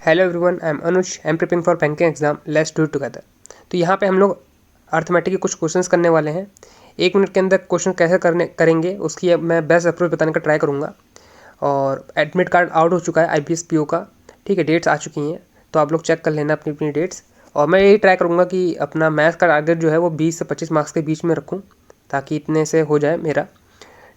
Hello everyone, I am Anuj. I am preparing for banking exam. Let's do it together. तो यहाँ पे हम लोग अर्थमेटिक के कुछ क्वेश्चंस करने वाले हैं। 1 मिनट के अंदर क्वेश्चन कैसे करेंगे उसकी मैं बेस्ट अप्रोच बताने का ट्राई करूँगा। और एडमिट कार्ड आउट हो चुका है IPS PO का। ठीक है, डेट्स आ चुकी हैं, तो आप लोग चेक कर लेना अपनी अपनी डेट्स। और मैं यही ट्राई करूँगा कि अपना मैथ्स का टारगेट जो है वो 20 से 25 मार्क्स के बीच में रखूँ, ताकि इतने से हो जाए मेरा।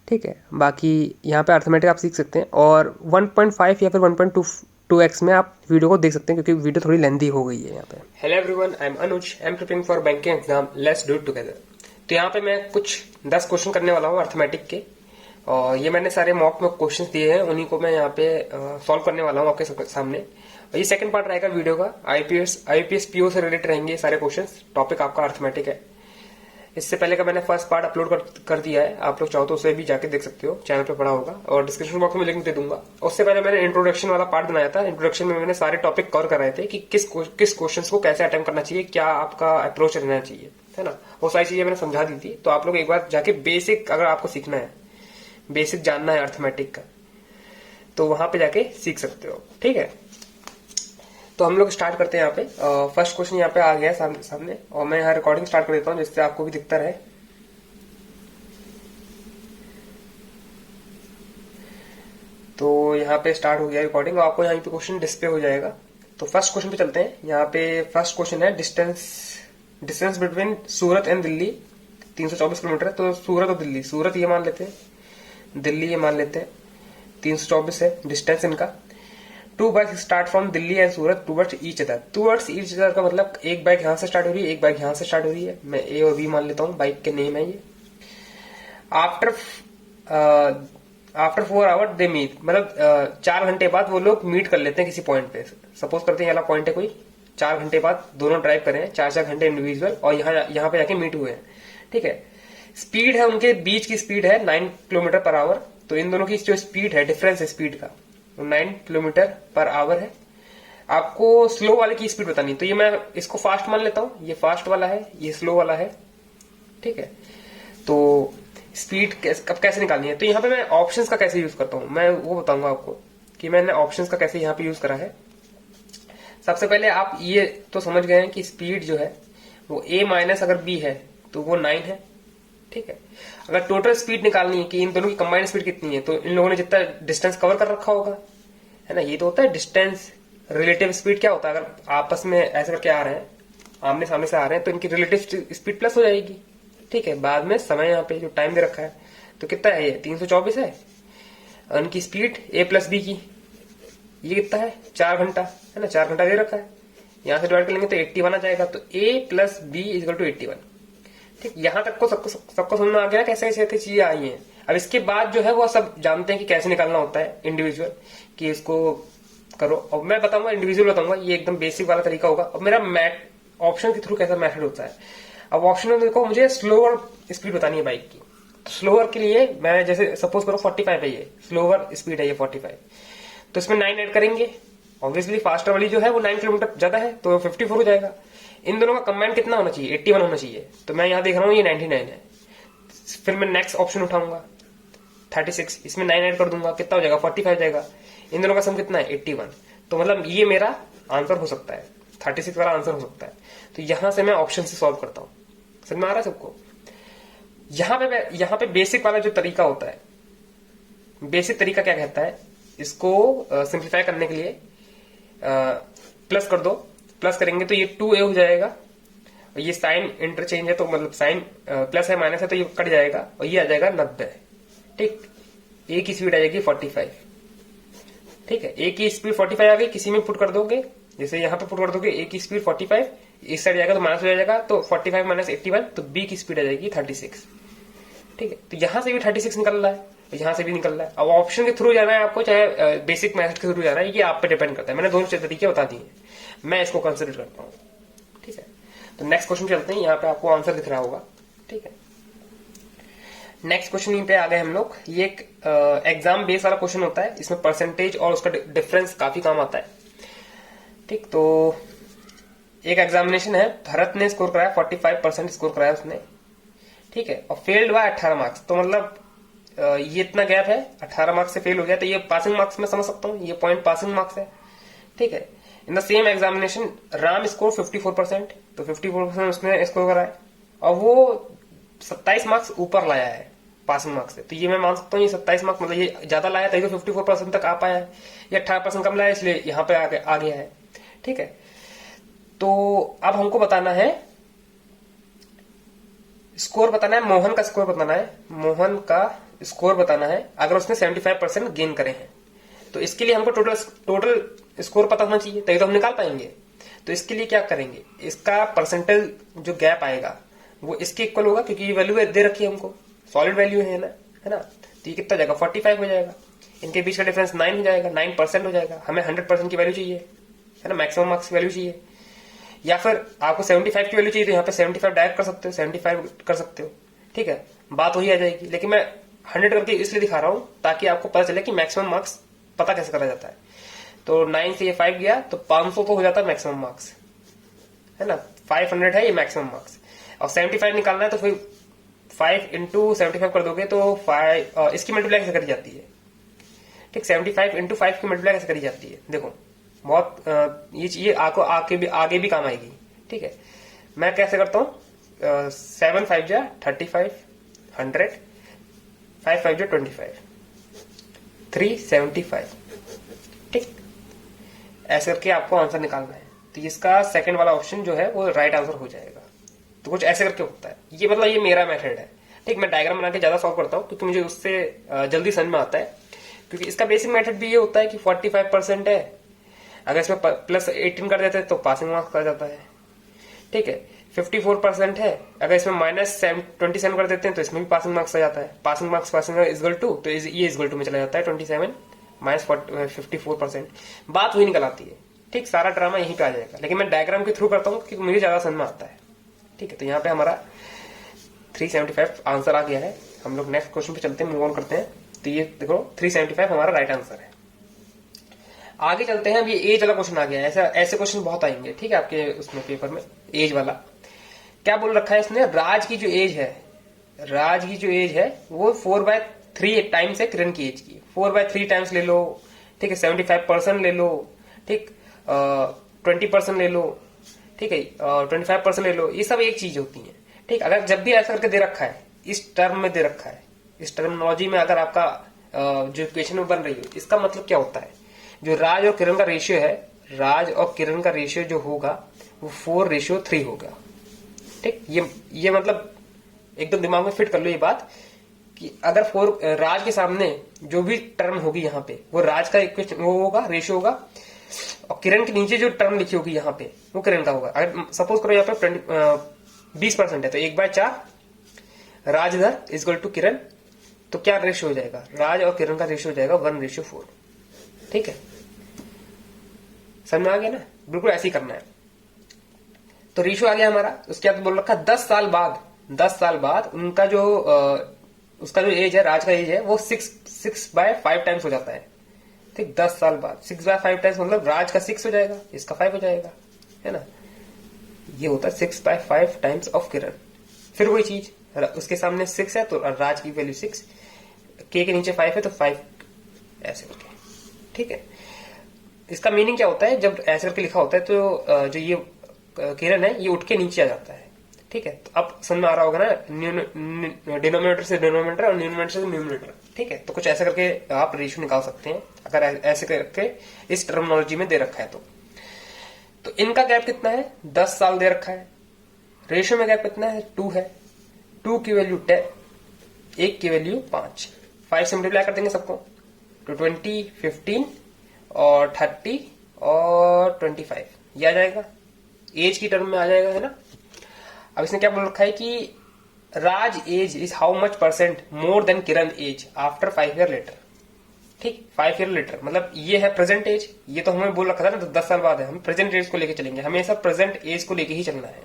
ठीक है, बाकी यहाँ पे अर्थमेटिक आप सीख सकते हैं, और 1.5 या फिर 1.2x में आप वीडियो को देख सकते हैं, क्योंकि वीडियो थोड़ी लेंदी हो गई है यहाँ पे। Hello everyone, I am Anuj. I am preparing for banking exam. Let's do it together. तो यहाँ पे मैं कुछ 10 क्वेश्चन करने वाला हूँ अर्थमेटिक के, और ये मैंने सारे मॉक में क्वेश्चंस दिए हैं, उन्हीं को मैं यहाँ पे सॉल्व करने वाला हूँ आपके सामने। और ये सेकंड पार्ट रहेगा वीडियो का। आईपीएस पीओ से रिलेटेड रहेंगे ये सारे क्वेश्चंस। टॉपिक आपका अर्थमेटिक है। इससे पहले का मैंने फर्स्ट पार्ट अपलोड कर दिया है, आप लोग चाहो तो उसे भी जाके देख सकते हो, चैनल पे पड़ा होगा, और डिस्क्रिप्शन बॉक्स में लिंक दे दूंगा। उससे पहले मैंने इंट्रोडक्शन वाला पार्ट बनाया था। इंट्रोडक्शन में मैंने सारे टॉपिक कवर कराए थे कि किस क्वेश्चंस को कैसे अटेम्प्ट करना चाहिए, क्या आपका अप्रोच रहना चाहिए, है ना। वो सारी चीजें मैंने समझा दी थी। तो आप लोग एक बार जाके बेसिक, अगर आपको सीखना है, बेसिक जानना है अर्थमेटिक का, तो वहां पे जाके सीख सकते हो। ठीक है, तो हम लोग स्टार्ट करते हैं यहाँ पे। फर्स्ट क्वेश्चन यहाँ पे आ गया सामने, और मैं यहाँ रिकॉर्डिंग स्टार्ट कर देता हूँ जिससे आपको भी दिखता रहे। तो यहाँ पे स्टार्ट हो गया रिकॉर्डिंग, और आपको यहाँ पे क्वेश्चन डिस्प्ले हो जाएगा। तो फर्स्ट क्वेश्चन पे चलते हैं। यहाँ पे फर्स्ट क्वेश्चन है distance between Surat and Delhi 324 kilometre है। तो सूरत और दिल्ली, सूरत ये मान लेते हैं, दिल्ली ये मान लेते हैं, 324 है डिस्टेंस इनका। 2 bike start from Delhi and Surat towards each other. Towards each other का मतलब एक बाइक यहाँ से स्टार्ट हो रही है, एक बाइक यहाँ से स्टार्ट हो रही है। मैं ए और बी मान लेता हूँ, बाइक के नेम है ये। After after 4 hour they meet, मतलब 4 घंटे बाद वो लोग मीट कर लेते हैं किसी पॉइंट पे। सपोज करते हैं ये वाला पॉइंट है कोई, 4 घंटे बाद दोनों ड्राइव कर रहे हैं, 4-4 घंटे इंडिविजुअल, और यहाँ पे जाके मीट हुए हैं। ठीक है, स्पीड है उनके बीच की, स्पीड है 9 किलोमीटर पर आवर। तो इन दोनों की जो स्पीड है, डिफरेंस है स्पीड का, 9 किलोमीटर पर आवर है। आपको स्लो वाले की स्पीड बतानी, तो ये मैं इसको फास्ट मान लेता हूं, ये फास्ट वाला है, ये स्लो वाला है। ठीक है, तो स्पीड कब कैसे निकालनी है, तो यहाँ पे मैं ऑप्शंस का कैसे यूज करता हूं, मैं वो बताऊंगा आपको कि मैंने ऑप्शंस का कैसे यहाँ पे यूज करा है। सबसे पहले आप ये तो समझ गए हैं कि स्पीड जो है वो a माइनस अगर b है तो वो 9 है। ठीक है, अगर टोटल स्पीड निकालनी है कि इन दोनों की कंबाइंड स्पीड कितनी है, तो इन लोगों ने जितना डिस्टेंस कवर कर रखा होगा, है ना। ये तो होता है डिस्टेंस। रिलेटिव स्पीड क्या होता है, अगर आपस में ऐसे करके आ रहे हैं, आमने सामने से आ रहे हैं, तो इनकी रिलेटिव स्पीड प्लस हो जाएगी। ठीक है, बाद में समय यहाँ पे जो टाइम दे रखा है, तो कितना है ये 324 है। इनकी स्पीड a प्लस बी की, ये कितना है 4 घंटा, है ना, 4 घंटा दे रखा है। यहां से डिवाइड कर लेंगे तो 81 आ जाएगा। तो a plus B equal to 81। ठीक, यहां तक को सबको समझ में आ गया कैसे कैसे चीजें आई हैं। अब इसके बाद जो है वो सब जानते हैं कि कैसे निकालना होता है इंडिविजुअल, कि इसको करो। और मैं बताऊंगा, इंडिविजुअल बताऊंगा, ये एकदम बेसिक वाला तरीका होगा। और मेरा ऑप्शन के थ्रू कैसा मेथड होता है। अब ऑप्शन में देखो, मुझे स्लोअर स्पीड बतानी है बाइक की। तो स्लोअर के लिए मैं जैसे सपोज करो 45 है, ये स्लोअर स्पीड है ये 45, तो इसमें 9 ऐड करेंगे। ऑब्वियसली फास्टर वाली जो है वो 9 किलोमीटर ज्यादा है, तो 54 हो जाएगा। इन दोनों का कंबाइंड कितना होना चाहिए, 81 होना चाहिए। तो मैं यहाँ देख रहा हूँ ये 99 है। फिर मैं नेक्स्ट ऑप्शन उठाऊंगा 36, इसमें 9 ऐड कर दूंगा, कितना हो जाएगा 45 जाएगा। इन दोनों का सम कितना है 81। तो मतलब ये मेरा आंसर हो सकता है, 36 वाला आंसर हो सकता है। तो यहां से मैं ऑप्शन से सॉल्व करता हूँ। समझ में आ रहा है सबको। यहाँ पे बेसिक वाला जो तरीका होता है, बेसिक तरीका क्या कहता है, इसको सिंप्लीफाई करने के लिए प्लस कर दो। प्लस करेंगे तो ये 2a हो जाएगा, और ये साइन इंटरचेंज है, तो मतलब साइन प्लस है माइनस है, तो ये कट जाएगा, और ये आ जाएगा 90। ठीक, a की स्पीड आ जाएगी 45। ठीक है, a की स्पीड 45 आ गई, किसी में पुट कर दोगे, जैसे यहाँ पे पुट कर दोगे a की स्पीड 45, इस साइड जाएगा तो माइनस हो जाएगा, तो 45 माइनस 81, तो b की स्पीड आ जाएगी 36। ठीक है, तो यहां से भी 36 निकल रहा है, यहां से भी निकल रहा है। अब ऑप्शन के थ्रू जाना है आपको, चाहे बेसिक मेथड के थ्रू जाना है, ये आप पे डिपेंड करता है। मैंने दोनों तरीके बता दिए, मैं इसको कंसिडर करता हूँ। ठीक है, तो नेक्स्ट क्वेश्चन चलते हैं। यहाँ पे आपको आंसर दिख रहा होगा। ठीक है, नेक्स्ट क्वेश्चन यहीं पे आ गए हम लोग। ये एक एग्जाम बेस वाला क्वेश्चन होता है, इसमें परसेंटेज और उसका डिफरेंस काफी काम आता है। ठीक, तो एक एग्जामिनेशन है, भरत ने स्कोर कराया 45% स्कोर कराया उसने। ठीक है, और फेल्ड हुआ 18 मार्क्स। तो मतलब ये इतना गैप है, 18 मार्क्स से फेल हो गया, तो ये पासिंग मार्क्स में समझ सकता हूँ, ये पॉइंट पासिंग मार्क्स है। ठीक है। In the same examination Ram score 54%, तो 54% उसने स्कोर करा है और वो 27 मार्क्स ऊपर लाया है पासिंग मार्क्स से। तो ये मैं मान सकता हूँ ये 27 मार्क्स मतलब ये ज्यादा लाया तभी तो 54% तक आ पाया है। ये 18% कम लाया इसलिए यहाँ पे आ गया है। ठीक है, तो अब हमको बताना है स्कोर, बताना है मोहन का स्कोर बताना है, मोहन का स्कोर बताना है अगर उसने 75% गेन करे हैं। तो इसके लिए हमको टोटल स्कोर पता होना चाहिए तभी तो हम निकाल पाएंगे। तो इसके लिए क्या करेंगे, इसका परसेंटेज जो गैप आएगा वो इसके इक्वल होगा क्योंकि ये वैल्यू दे रखी है हमको, सॉलिड वैल्यू है ना, तो ये कितना जाएगा 45 हो जाएगा। इनके बीच का डिफरेंस 9 हो जाएगा, 9% हो जाएगा। हमें 100% की वैल्यू चाहिए है ना, मैक्सिमम मार्क्स की वैल्यू चाहिए। या फिर आपको 75 की वैल्यू चाहिए तो यहाँ पे 75 डायरेक्ट कर सकते हो, 75 कर सकते हो। ठीक है, बात वही आ जाएगी। लेकिन मैं 100 करके इसलिए दिखा रहा हूं ताकि आपको पता चले कि मैक्सिमम मार्क्स पता कैसे करा जाता है। तो 9 से ये 5 गया तो 500 तो हो जाता है मैक्सिमम मार्क्स, है ना। 500 है ये मैक्सिमम मार्क्स और 75 निकालना है तो फिर 5 इंटू 75 कर दोगे तो 5 इसकी मल्टीप्लाई कैसे करी जाती है। ठीक, 75 इंटू 5 की मल्टीप्लाई कैसे करी जाती है, देखो बहुत ये चीज आपको आगे भी काम आएगी। ठीक है, मैं कैसे करता हूँ 7 5 जा 35, 100, 5 5 जा 25, 375। ठीक, ऐसे करके आपको आंसर निकालना है। तो इसका सेकंड वाला ऑप्शन जो है वो राइट आंसर हो जाएगा। तो कुछ ऐसे करके होता है ये, मतलब ये मेरा मेथड है। ठीक, मैं डायग्राम बना के ज्यादा सॉल्व करता हूँ क्योंकि मुझे उससे जल्दी समझ में आता है। क्योंकि इसका बेसिक मेथड भी ये होता है कि 45% है, अगर इसमें प्लस 18 कर देते हैं तो पासिंग मार्क्स आ जाता है। ठीक है, 54% है, अगर इसमें माइनस 27 कर देते हैं तो इसमें भी पासिंग मार्क्स आ जाता है। पासिंग मार्क्स इजगल टू, तो ये इजगल टू में चला जाता है 27 माइनस 54%। बात वही निकल आती है। ठीक, सारा ड्रामा यहीं पे आ जाएगा, लेकिन मैं डायग्राम के थ्रू करता हूँ क्योंकि मुझे ज्यादा समझ में आता है। ठीक है, तो यहाँ पे हमारा 375 आंसर आ गया है। हम लोग नेक्स्ट क्वेश्चन पे चलते हैं, मूव ऑन करते हैं। तो ये देखो 375 हमारा राइट आंसर है। आगे चलते हैं। अब ये एज वाला क्वेश्चन आ गया है, ऐसे क्वेश्चन बहुत आएंगे। ठीक है, आपके उसमें पेपर में एज वाला क्या बोल रखा है इसने, राज की जो एज है, राज की जो एज है वो 4/3 टाइम्स है किरण की एज की। 4/3 टाइम्स ले लो। ठीक है, 75% ले लो। ठीक, 20% ले लो। ठीक है, 25% ले लो। ये सब एक चीज होती है। ठीक, अगर जब भी ऐसा करके दे रखा है, इस टर्म में दे रखा है, इस टर्मिनोलॉजी में अगर आपका जो इक्वेशन में बन रही है, इसका मतलब क्या होता है, जो राज और किरण का रेशियो है, राज और किरण का रेशियो जो होगा वो 4:3 होगा। ठीक, ये मतलब एकदम दिमाग में फिट कर लो ये बात कि अगर 4 राज के सामने जो भी टर्म होगी यहाँ पे वो राज का इक्वेशन वो होगा, रेशियो होगा, और किरण के नीचे जो टर्म लिखी होगी यहाँ पे वो किरण का होगा। अगर सपोज करो यहाँ पे 20% है तो 1/4 राज इधर इजक्वल टू किरण, तो क्या रेशियो हो जाएगा, राज और किरण का रेशियो हो जाएगा 1:4। ठीक है, समझ में आ गया ना, बिल्कुल ऐसे ही करना है। तो रेशियो आ गया हमारा। उसके बाद बोल रखा 10 साल बाद उनका जो उसका जो एज है, राज का एज है वो 6/5 टाइम्स हो जाता है। ठीक, 10 साल बाद 6/5 टाइम्स मतलब राज का 6 हो जाएगा, इसका 5 हो जाएगा, है ना। ये होता है 6/5 टाइम्स ऑफ किरण। फिर वही चीज, उसके सामने 6 है तो राज की वैल्यू 6, के नीचे 5 है तो 5, ऐसे करके। ठीक है, इसका मीनिंग क्या होता है, जब ऐसे करके लिखा होता है तो जो ये किरण है ये उठ के नीचे आ जाता है। ठीक है, तो अब समझ में आ रहा होगा ना, डिनोमिनेटर से डिनोमिनेटर और न्यूमरेटर से न्यूमरेटर। ठीक है, तो कुछ ऐसा करके आप रेशियो निकाल सकते हैं अगर ऐसे करके इस टर्मिनोलॉजी में दे रखा है तो इनका गैप कितना है, 10 साल दे रखा है। रेशियो में गैप कितना है, 2 है। 2 की वैल्यू 10, 1 की वैल्यू 5। 5 से मल्टीप्लाई कर देंगे सबको तो 20, 15 और 30 और 25 ये आ जाएगा, एज की टर्म में आ जाएगा, है ना। अब इसने क्या बोल रखा है कि Raj age is how much percent more than Kiran age after 5 year later. ठीक, 5 ईयर लेटर मतलब ये है प्रेजेंट एज। ये तो हमें बोल रखा था ना 10 साल बाद है, हम प्रेजेंट एज को लेके चलेंगे, हमेशा प्रेजेंट एज को लेके ही चलना है।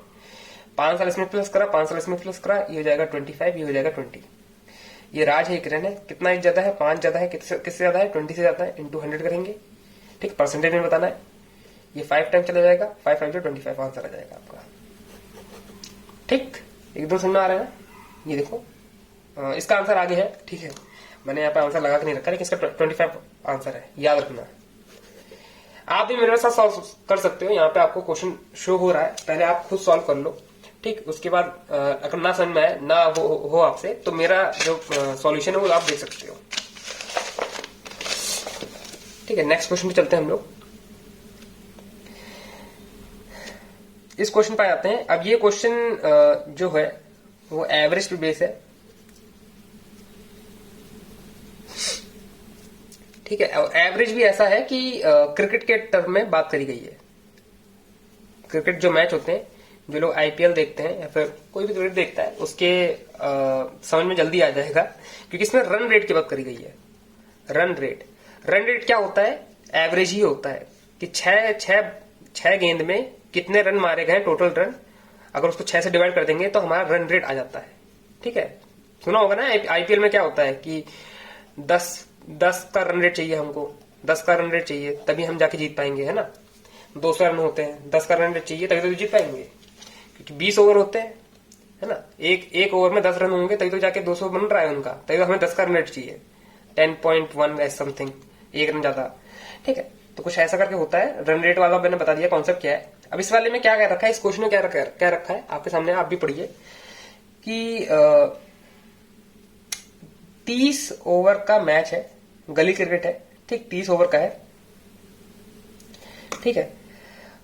5 साल इसमें प्लस करा, 5 साल इसमें प्लस करा, ये हो जाएगा 25, ये हो जाएगा 20। ये राज है, किरण है, कितना एज ज्यादा है, 5 ज्यादा है, किससे ज्यादा है, 20 से ज्यादा है, इंटू 100 करेंगे। ठीक, परसेंटेज में बताना है। ये 5 टाइम चला जाएगा, 5 5 25 आंसर आ जाएगा आपका। ठीक, एकदम समझ में आ रहा है ना। ये देखो इसका आंसर आगे है। ठीक है, मैंने यहाँ पे आंसर लगा के नहीं रखा, लेकिन इसका 25 आंसर है, याद रखना। आप भी मेरे साथ सॉल्व कर सकते हो, यहाँ पे आपको क्वेश्चन शो हो रहा है, पहले आप खुद सॉल्व कर लो, ठीक। उसके बाद अगर ना समझ में आए, ना हो आपसे, तो मेरा जो सॉल्यूशन है वो आप देख सकते हो, ठीक है। नेक्स्ट क्वेश्चन पे चलते हैं हम लोग। इस क्वेश्चन पे आते हैं। अब ये क्वेश्चन जो है वो एवरेज पे बेस है, ठीक है। एवरेज भी ऐसा है कि क्रिकेट के टर्म में बात करी गई है। क्रिकेट जो मैच होते हैं, जो लोग आईपीएल देखते हैं या फिर कोई भी क्रिकेट देखता है, उसके समझ में जल्दी आ जाएगा, क्योंकि इसमें रन रेट की बात करी गई है। रन रेट क्या होता है? एवरेज ही होता है कि छह गेंद में कितने रन मारे गए, टोटल रन, अगर उसको 6 से डिवाइड कर देंगे तो हमारा रन रेट आ जाता है, ठीक है। सुना होगा ना, आईपीएल में क्या होता है कि 10 का रन रेट चाहिए हमको, 10 का रन रेट चाहिए तभी हम जाके जीत पाएंगे, है ना। 200 रन होते हैं, 10 का रन रेट चाहिए तभी तो जीत पाएंगे, क्योंकि 20 ओवर होते हैं, है ना। एक ओवर में 10 रन होंगे तभी तो जाके 200 बन रहा है उनका, तभी तो हमें 10 का रन रेट चाहिए, 10.1 समथिंग, 1 रन ज्यादा, ठीक है। तो कुछ ऐसा करके होता है। रन रेट वाला मैंने बता दिया कॉन्सेप्ट क्या है। अब इस वाले में क्या कह रखा है, इस क्वेश्चन में क्या रखा है आपके सामने, आप भी पढ़िए कि 30 ओवर का मैच है, गली क्रिकेट है, ठीक, 30 ओवर का है, ठीक है।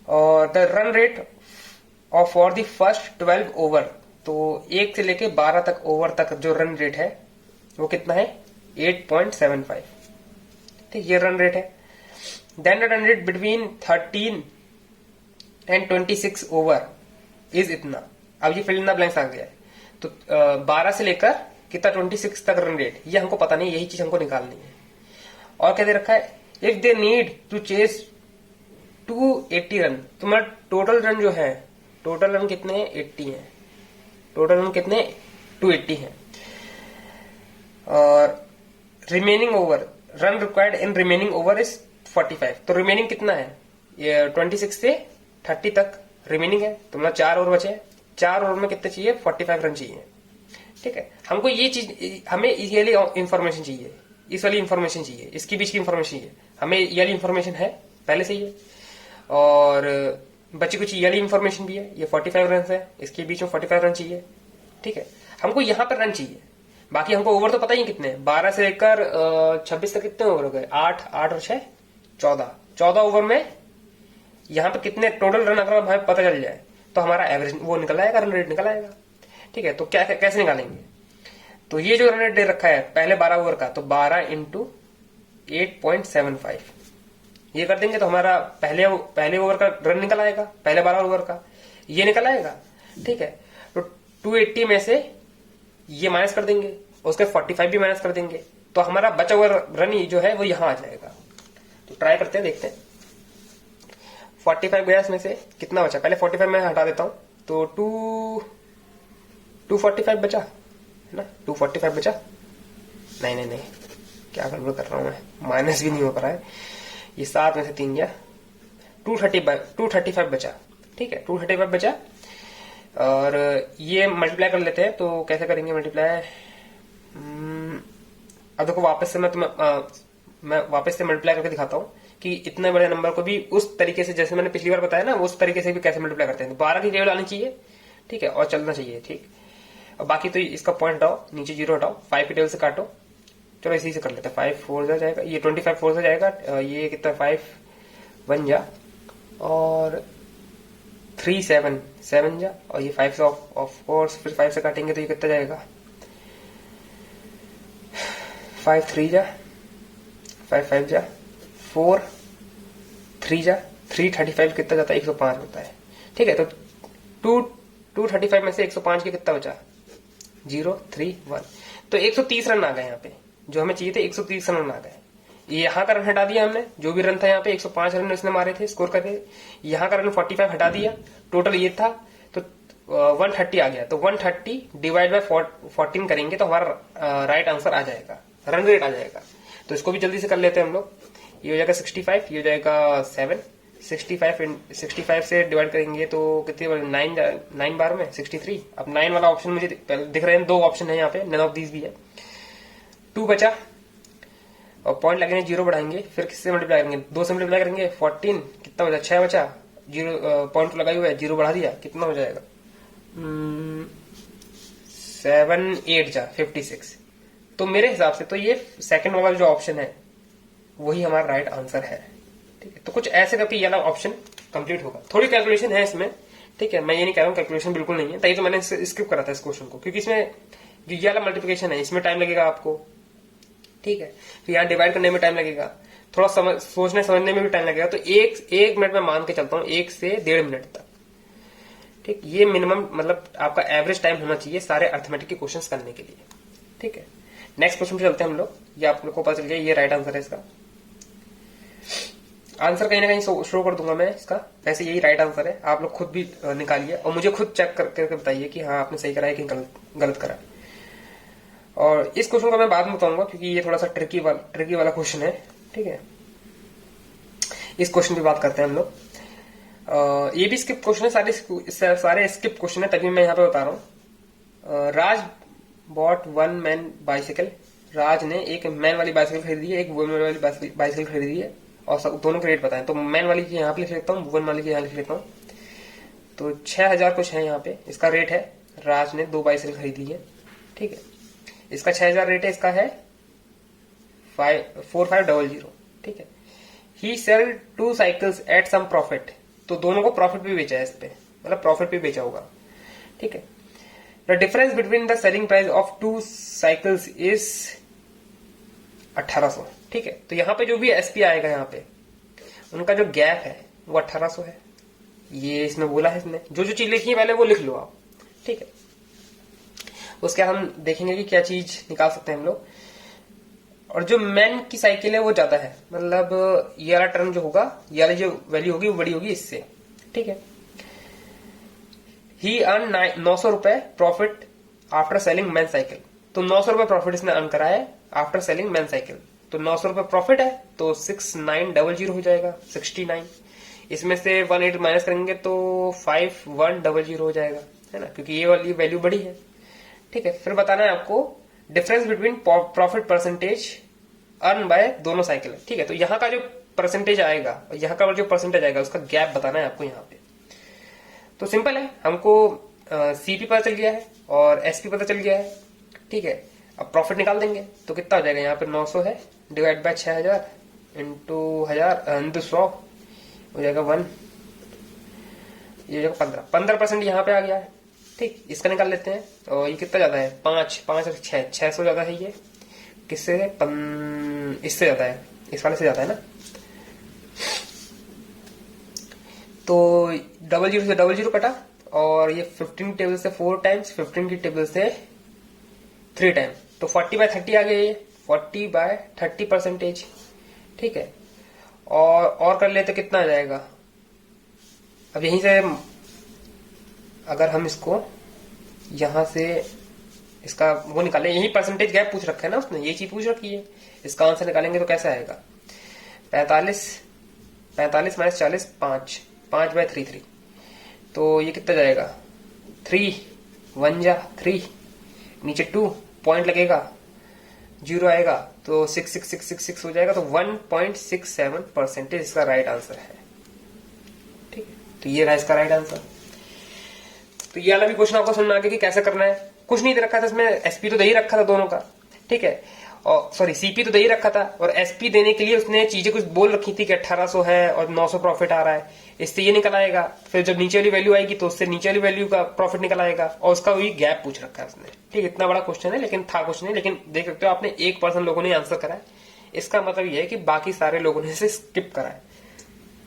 और the run rate of for the first 12 over, तो 1 से लेके 12 तक ओवर तक जो रन रेट है वो कितना है, 8.75, ठीक, ये रन रेट है। Then the run rate between 13 and 26 over is इतना। अब ये फिल इन द ब्लैंक्स आ गया है, तो 12 से लेकर कितना 26 तक रन रेट, ये हमको पता नहीं, यही चीज हमको निकालनी है। और क्या दे रखा है, if they need to chase 280 run, तुम्हारा टोटल रन जो है, टोटल रन कितने हैं, 80 हैं, टोटल रन कितने 280 हैं। और remaining over, run required in remaining over is 45, तो रिमेनिंग कितना है, ये 26 से 30 तक रिमेनिंग है, तो मतलब 4 ओवर बचे हैं, 4 ओवर में कितने चाहिए, 45 रन चाहिए, ठीक है। हमको ये चीज, हमें ये वाली इंफॉर्मेशन चाहिए, इस वाली इंफॉर्मेशन चाहिए, इसके बीच की इंफॉर्मेशन चाहिए, हमें ये वाली इंफॉर्मेशन है पहले से ही है, और बची कुछ ये वाली इंफॉर्मेशन भी है, ये 45 रन है, इसके बीच में 45 रन चाहिए, ठीक है। हमको यहां पर रन चाहिए, बाकी हमको ओवर तो पता ही कितने, 12 से लेकर 26 तक कितने ओवर हो गए, 8 और 6 14 ओवर में यहां पर कितने टोटल रन अगर हमें पता चल जाए तो हमारा एवरेज वो निकल आएगा, रन रेट निकल आएगा, ठीक है। तो क्या कैसे निकालेंगे, तो ये जो रन रेट दे रखा है पहले 12 ओवर का, तो 12 इंटू 8.75 ये कर देंगे तो हमारा पहले ओवर का रन निकल आएगा, पहले 12 ओवर का ये निकल आएगा, ठीक है। तो 280 में से ये माइनस कर देंगे, उसके 45 भी माइनस कर देंगे, तो हमारा बचा हुआ रन जो है वो यहां आ जाएगा। तो ट्राई करते हैं, देखते हैं 45 गया, इसमें से कितना बचा, पहले 45 मैं हटा देता हूं, तो 245 बचा, है ना, 245 बचा, नहीं, क्या गड़बड़ कर रहा हूं मैं, माइनस भी नहीं हो पा रहा है, ये 7 में से 3 गया, 235 बचा, ठीक है, 235 बचा। और ये मल्टीप्लाई कर लेते हैं, तो कैसे करेंगे मल्टीप्लाई, अब देखो वापस से मैं वापस से मल्टीप्लाई करके दिखाता हूं कि इतने बड़े नंबर को भी उस तरीके से, जैसे मैंने पिछली बार बताया ना, उस तरीके से भी कैसे मल्टीप्लाई करते हैं। 12 की टेबल आनी चाहिए, ठीक है, और चलना चाहिए, ठीक। और बाकी तो इसका पॉइंट हटाओ, नीचे 0 हटाओ, 5 की टेबल से काटो, चलो इसी से कर लेते हैं। 5 4 जा जाएगा, ये 25 4 से जाएगा, ये कितना 5 1 जा, और 3 7 जा, और ये 5 से ऑफ कोर्स फिर 5 से काटेंगे तो ये कितना जाएगा, 5 3 जा, 5 5 जा, 4 3 जा, 335 कितना जाता है, 105 होता है, ठीक है। तो 235 में से 105 के कितना बचा, 0 3 1, तो 130 रन आ गए यहाँ पे, जो हमें चाहिए थे 130 रन आ गए। यहाँ का रन हटा दिया हमने, जो भी रन था यहाँ पे 105 रन इसने मारे थे स्कोर करके, यहाँ का रन 45 हटा दिया, टोटल ये था, तो 130 आ गया, तो 130 डिवाइड बाय 14 करेंगे तो हमारा राइट आंसर आ जाएगा, रन रेट आ जाएगा। तो इसको भी जल्दी से कर लेते हैं हम लोग, ये हो जाएगा 65, ये हो जाएगा 7, 65 से डिवाइड करेंगे तो कितनी बार, 9 बार में 63। अब 9 वाला ऑप्शन मुझे दिख रहे हैं, 2 ऑप्शन है यहाँ पे, नन ऑफ दीज भी है, 2 बचा, और पॉइंट लगेंगे, जीरो बढ़ाएंगे, फिर किससे मल्टीप्लाई करेंगे, 2 से मल्टीप्लाई करेंगे, 14 कितना बचा, 6 बचा, जीरो पॉइंट तो लगाई हुआ है, जीरो बढ़ा दिया, कितना हो जाएगा 7 8 जा 56। तो मेरे हिसाब से तो ये सेकंड वाला जो ऑप्शन है वही हमारा राइट आंसर है। ठीक है, तो कुछ ऐसे करके ये वाला ऑप्शन कंप्लीट होगा। थोड़ी कैलकुलेशन है इसमें, ठीक है, मैं ये नहीं कह रहा हूँ कैलकुलेशन बिल्कुल नहीं है, तभी तो मैंने स्किप करा था इस क्वेश्चन को, क्योंकि इसमें जो ये वाला मल्टीप्लिकेशन है इसमें टाइम लगेगा आपको। ठीक है, तो यहाँ डिवाइड करने में टाइम लगेगा, थोड़ा सोचने समझने में भी टाइम लगेगा। तो एक मिनट में मान के चलता हूँ, 1 से 1.5 मिनट तक। ठीक, ये मिनिमम मतलब आपका एवरेज टाइम होना चाहिए सारे अर्थमेटिक के क्वेश्चंस करने के लिए। ठीक है, नेक्स्ट क्वेश्चन पे चलते हैं हम लोग। ये आप लोग को पता चल गया ये राइट आंसर है। इसका आंसर कहीं ना कहीं शो कर दूंगा मैं इसका, वैसे यही राइट आंसर है, आप लोग खुद भी निकालिए और मुझे खुद चेक करके बताइए कि हाँ आपने सही करा है कि गलत करा। और इस क्वेश्चन को मैं बाद में बताऊंगा क्योंकि ये थोड़ा सा ट्रिकी वाला क्वेश्चन है। ठीक है, इस क्वेश्चन की बात करते हैं हम लोग। ये भी स्किप क्वेश्चन है, सारे स्किप क्वेश्चन है, तभी मैं यहाँ पे बता रहा हूँ। राज बॉट 1 मैन बाइसिकल। राज ने एक मैन वाली बाइसिकल खरीदी है, एक वुमन वाली बाइसिकल खरीदी है, और दोनों के रेट बताएं। तो मैन वाली की यहाँ पे लिख लेता हूँ, वुमन वाली की यहाँ लिख लेता हूँ। तो 6000 कुछ है यहाँ पे इसका रेट है। राज ने 2 बाइसिकल खरीदी है। ठीक है, इसका 6000 रेट है, इसका है 4500। ठीक है, he sell 2 cycles at some profit. तो दोनों को प्रॉफिट भी बेचा है इस पे, मतलब प्रॉफिट भी बेचा होगा। ठीक है, the difference between the selling price of 2 cycles is 1800। ठीक है, तो यहाँ पे जो भी एसपी आएगा यहाँ पे उनका जो गैप है वो 1800 है। ये इसमें बोला है, इसने जो चीज लिखी है पहले वो लिख लो आप। ठीक है, उसके बाद हम देखेंगे कि क्या चीज निकाल सकते हैं हम लोग। और जो मैन की साइकिल है वो ज्यादा है, मतलब ये वाला टर्म जो होगा, ये वाली जो वैल्यू होगी वो बड़ी होगी इससे। ठीक है, ही अर्न 900 रुपए profit after selling man cycle. तो 900 रुपए प्रॉफिट इसने अर्न करा है आफ्टर सेलिंग मैन साइकिल। तो 900 रुपए प्रॉफिट है तो 6900 हो जाएगा, 69। इसमें से 18 माइनस करेंगे तो 5100 हो जाएगा, है ना, क्योंकि ये वाली वैल्यू बड़ी है। ठीक है, फिर बताना है आपको difference between profit percentage earn by दोनों साइकिल। ठीक है, तो यहाँ का जो परसेंटेज आएगा और यहाँ का जो परसेंटेज आएगा उसका गैप बताना है आपको यहाँ पे। तो सिंपल है, हमको सीपी पता चल गया है और एसपी पता चल गया है। ठीक है, अब प्रॉफिट निकाल देंगे तो कितना हो जाएगा, यहाँ पे 900 है डिवाइड बाय 6000 इंटू 100 हो जाएगा 1, ये हो जाएगा 15% यहाँ पे आ गया है। ठीक, इसका निकाल लेते हैं। और ये कितना ज्यादा है, 5 और 6, 600 ज्यादा है ये, किससे इससे ज्यादा है, इस वाले से ज्यादा है ना। तो 00 से 00 कटा, और ये 15 टेबल से 4 टाइम्स, 15 की टेबल से 3 टाइम, तो 40/30 आ गया ये, 40/30%। ठीक है, और कर लेते कितना आ जाएगा। अब यहीं से अगर हम इसको यहां से इसका वो निकाले, यही परसेंटेज गैप पूछ रखा है ना उसने, ये चीज पूछ रखी है, इसका आंसर निकालेंगे तो कैसा आएगा, 45 माइनस 40 5/33। तो ये कितना जाएगा, 3 1 जा 3, नीचे 2 पॉइंट लगेगा, 0 आएगा तो 66666 हो जाएगा। तो 1.67% इसका राइट आंसर है। ठीक है, तो ये रहा इसका राइट आंसर। तो ये वाला भी क्वेश्चन आपको समझ में आ गया कि कैसे करना है। कुछ नहीं दे रखा था इसमें, एसपी तो दे ही रखा था दोनों का। ठीक है, और सॉरी सीपी तो दे ही रखा था, और एसपी देने के लिए उसने चीजें कुछ बोल रखी थी कि 1800 है और 900 प्रॉफिट आ रहा है, इससे ये निकल आएगा। फिर जब नीचे वाली वैल्यू आएगी तो उससे नीचे वाली वैल्यू का प्रॉफिट निकल आएगा, और उसका वही गैप पूछ रखा है उसने। ठीक, इतना बड़ा क्वेश्चन है, लेकिन था क्वेश्चन है, लेकिन देख सकते हो आपने 1% लोगों ने आंसर करा है। इसका मतलब यह है कि बाकी सारे लोगों ने इसे स्किप करा है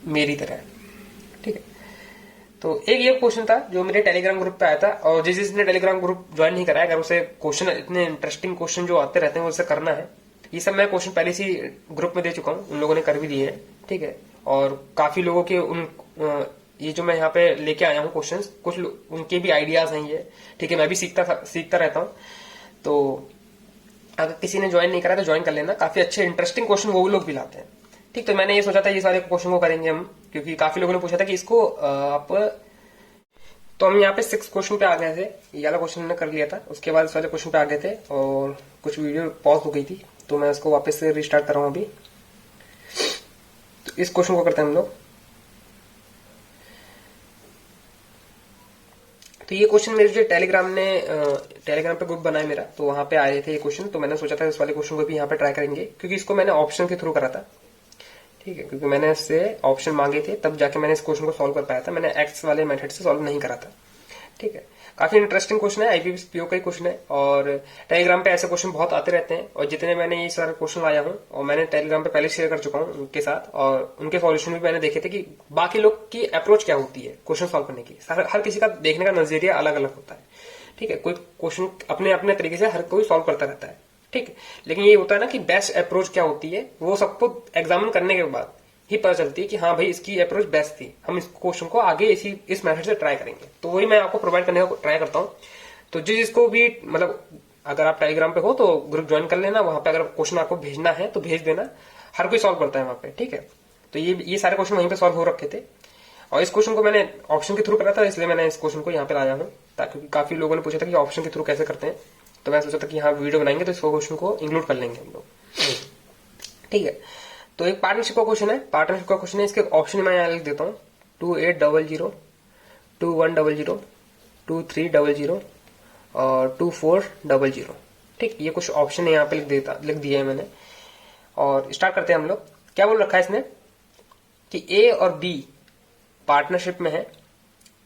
मेरी तरह। ठीक है, तो एक ये क्वेश्चन था जो मेरे टेलीग्राम ग्रुप पे आया था, और जिसने टेलीग्राम ग्रुप ज्वाइन नहीं करा है, अगर उसे क्वेश्चन, इतने इंटरेस्टिंग क्वेश्चन जो आते रहते हैं उसे करना है। ये सब मैं क्वेश्चन पहले से ग्रुप में दे चुका हूँ, उन लोगों ने कर भी दिए हैं। ठीक है, और काफी लोगों के ये जो मैं यहाँ पे लेके आया हूँ क्वेश्चन, कुछ उनके भी आइडियाज हैं ये। ठीक है, मैं भी सीखता रहता हूँ। तो अगर किसी ने ज्वाइन नहीं करा तो ज्वाइन कर लेना, काफी अच्छे इंटरेस्टिंग क्वेश्चन वो लोग भी लाते हैं। ठीक, तो मैंने ये सोचा था ये सारे क्वेश्चन को करेंगे हम, क्योंकि काफी लोगों ने पूछा था कि इसको आप, तो हम यहाँ पे 6 क्वेश्चन पे आ गए थे। ये वाला क्वेश्चन हमने कर लिया था, उसके बाद इस वाले क्वेश्चन पे आ गए थे, और कुछ वीडियो पॉज हो गई थी, तो मैं इसको वापस से रिस्टार्ट कर रहा हूं अभी। तो इस क्वेश्चन को करते हैं हम लोग। तो ये क्वेश्चन मेरे जो टेलीग्राम पे ग्रुप बना है मेरा, तो वहां पे आ रहे थे ये क्वेश्चन, तो मैंने सोचा था इस वाले क्वेश्चन को भी यहाँ पे ट्राई करेंगे, क्योंकि इसको मैंने ऑप्शन के थ्रू करा था। ठीक है, क्योंकि मैंने इससे ऑप्शन मांगे थे, तब जाके मैंने इस क्वेश्चन को सॉल्व कर पाया था। मैंने एक्स वाले मेथड से सॉल्व नहीं करा था। ठीक है, काफी इंटरेस्टिंग क्वेश्चन है, आईपीपीएस पीओ का ही क्वेश्चन है, और टेलीग्राम पे ऐसे क्वेश्चन बहुत आते रहते हैं। और जितने मैंने ये सारे क्वेश्चन लाया हूँ, और मैंने टेलीग्राम पे पहले शेयर कर चुका हूँ उनके साथ, और उनके सॉल्यूशन भी मैंने देखे थे कि बाकी लोग की अप्रोच क्या होती है क्वेश्चन सॉल्व करने की। हर किसी का देखने का नजरिया अलग अलग होता है। ठीक है, कोई क्वेश्चन अपने अपने तरीके से हर कोई सॉल्व करता रहता है। ठीक है, लेकिन ये होता है ना कि बेस्ट अप्रोच क्या होती है, वो सबको एग्जामिन करने के बाद ही पता चलती है कि हाँ भाई इसकी अप्रोच बेस्ट थी, हम इस क्वेश्चन को आगे इस मेथड से ट्राई करेंगे। तो वही मैं आपको प्रोवाइड करने का ट्राई करता हूँ। तो जिसको भी मतलब अगर आप टेलीग्राम पे हो तो ग्रुप ज्वाइन कर लेना, वहां पे अगर क्वेश्चन आपको भेजना है तो भेज देना, हर कोई सॉल्व करता है वहां पे। ठीक है, तो ये सारे क्वेश्चन वहीं पे सॉल्व हो रखे थे, और इस क्वेश्चन को मैंने ऑप्शन के थ्रू करा था, इसलिए मैंने इस क्वेश्चन को यहाँ पे लाया हूँ, ताकि काफी लोगों ने पूछा था कि ऑप्शन के थ्रू कैसे करते हैं। तो मैं सोचा था कि हाँ वीडियो बनाएंगे तो इस क्वेश्चन को इंक्लूड कर लेंगे हम लोग। ठीक है, तो एक पार्टनरशिप का क्वेश्चन है। पार्टनरशिप का क्वेश्चन है, इसके ऑप्शन मैं यहाँ लिख देता हूँ 2800 2100 2300 और 2400। ठीक, ये कुछ ऑप्शन यहाँ पे लिख दिए है मैंने, और स्टार्ट करते हैं हम लोग। क्या बोल रखा है इसने कि ए और बी पार्टनरशिप में है,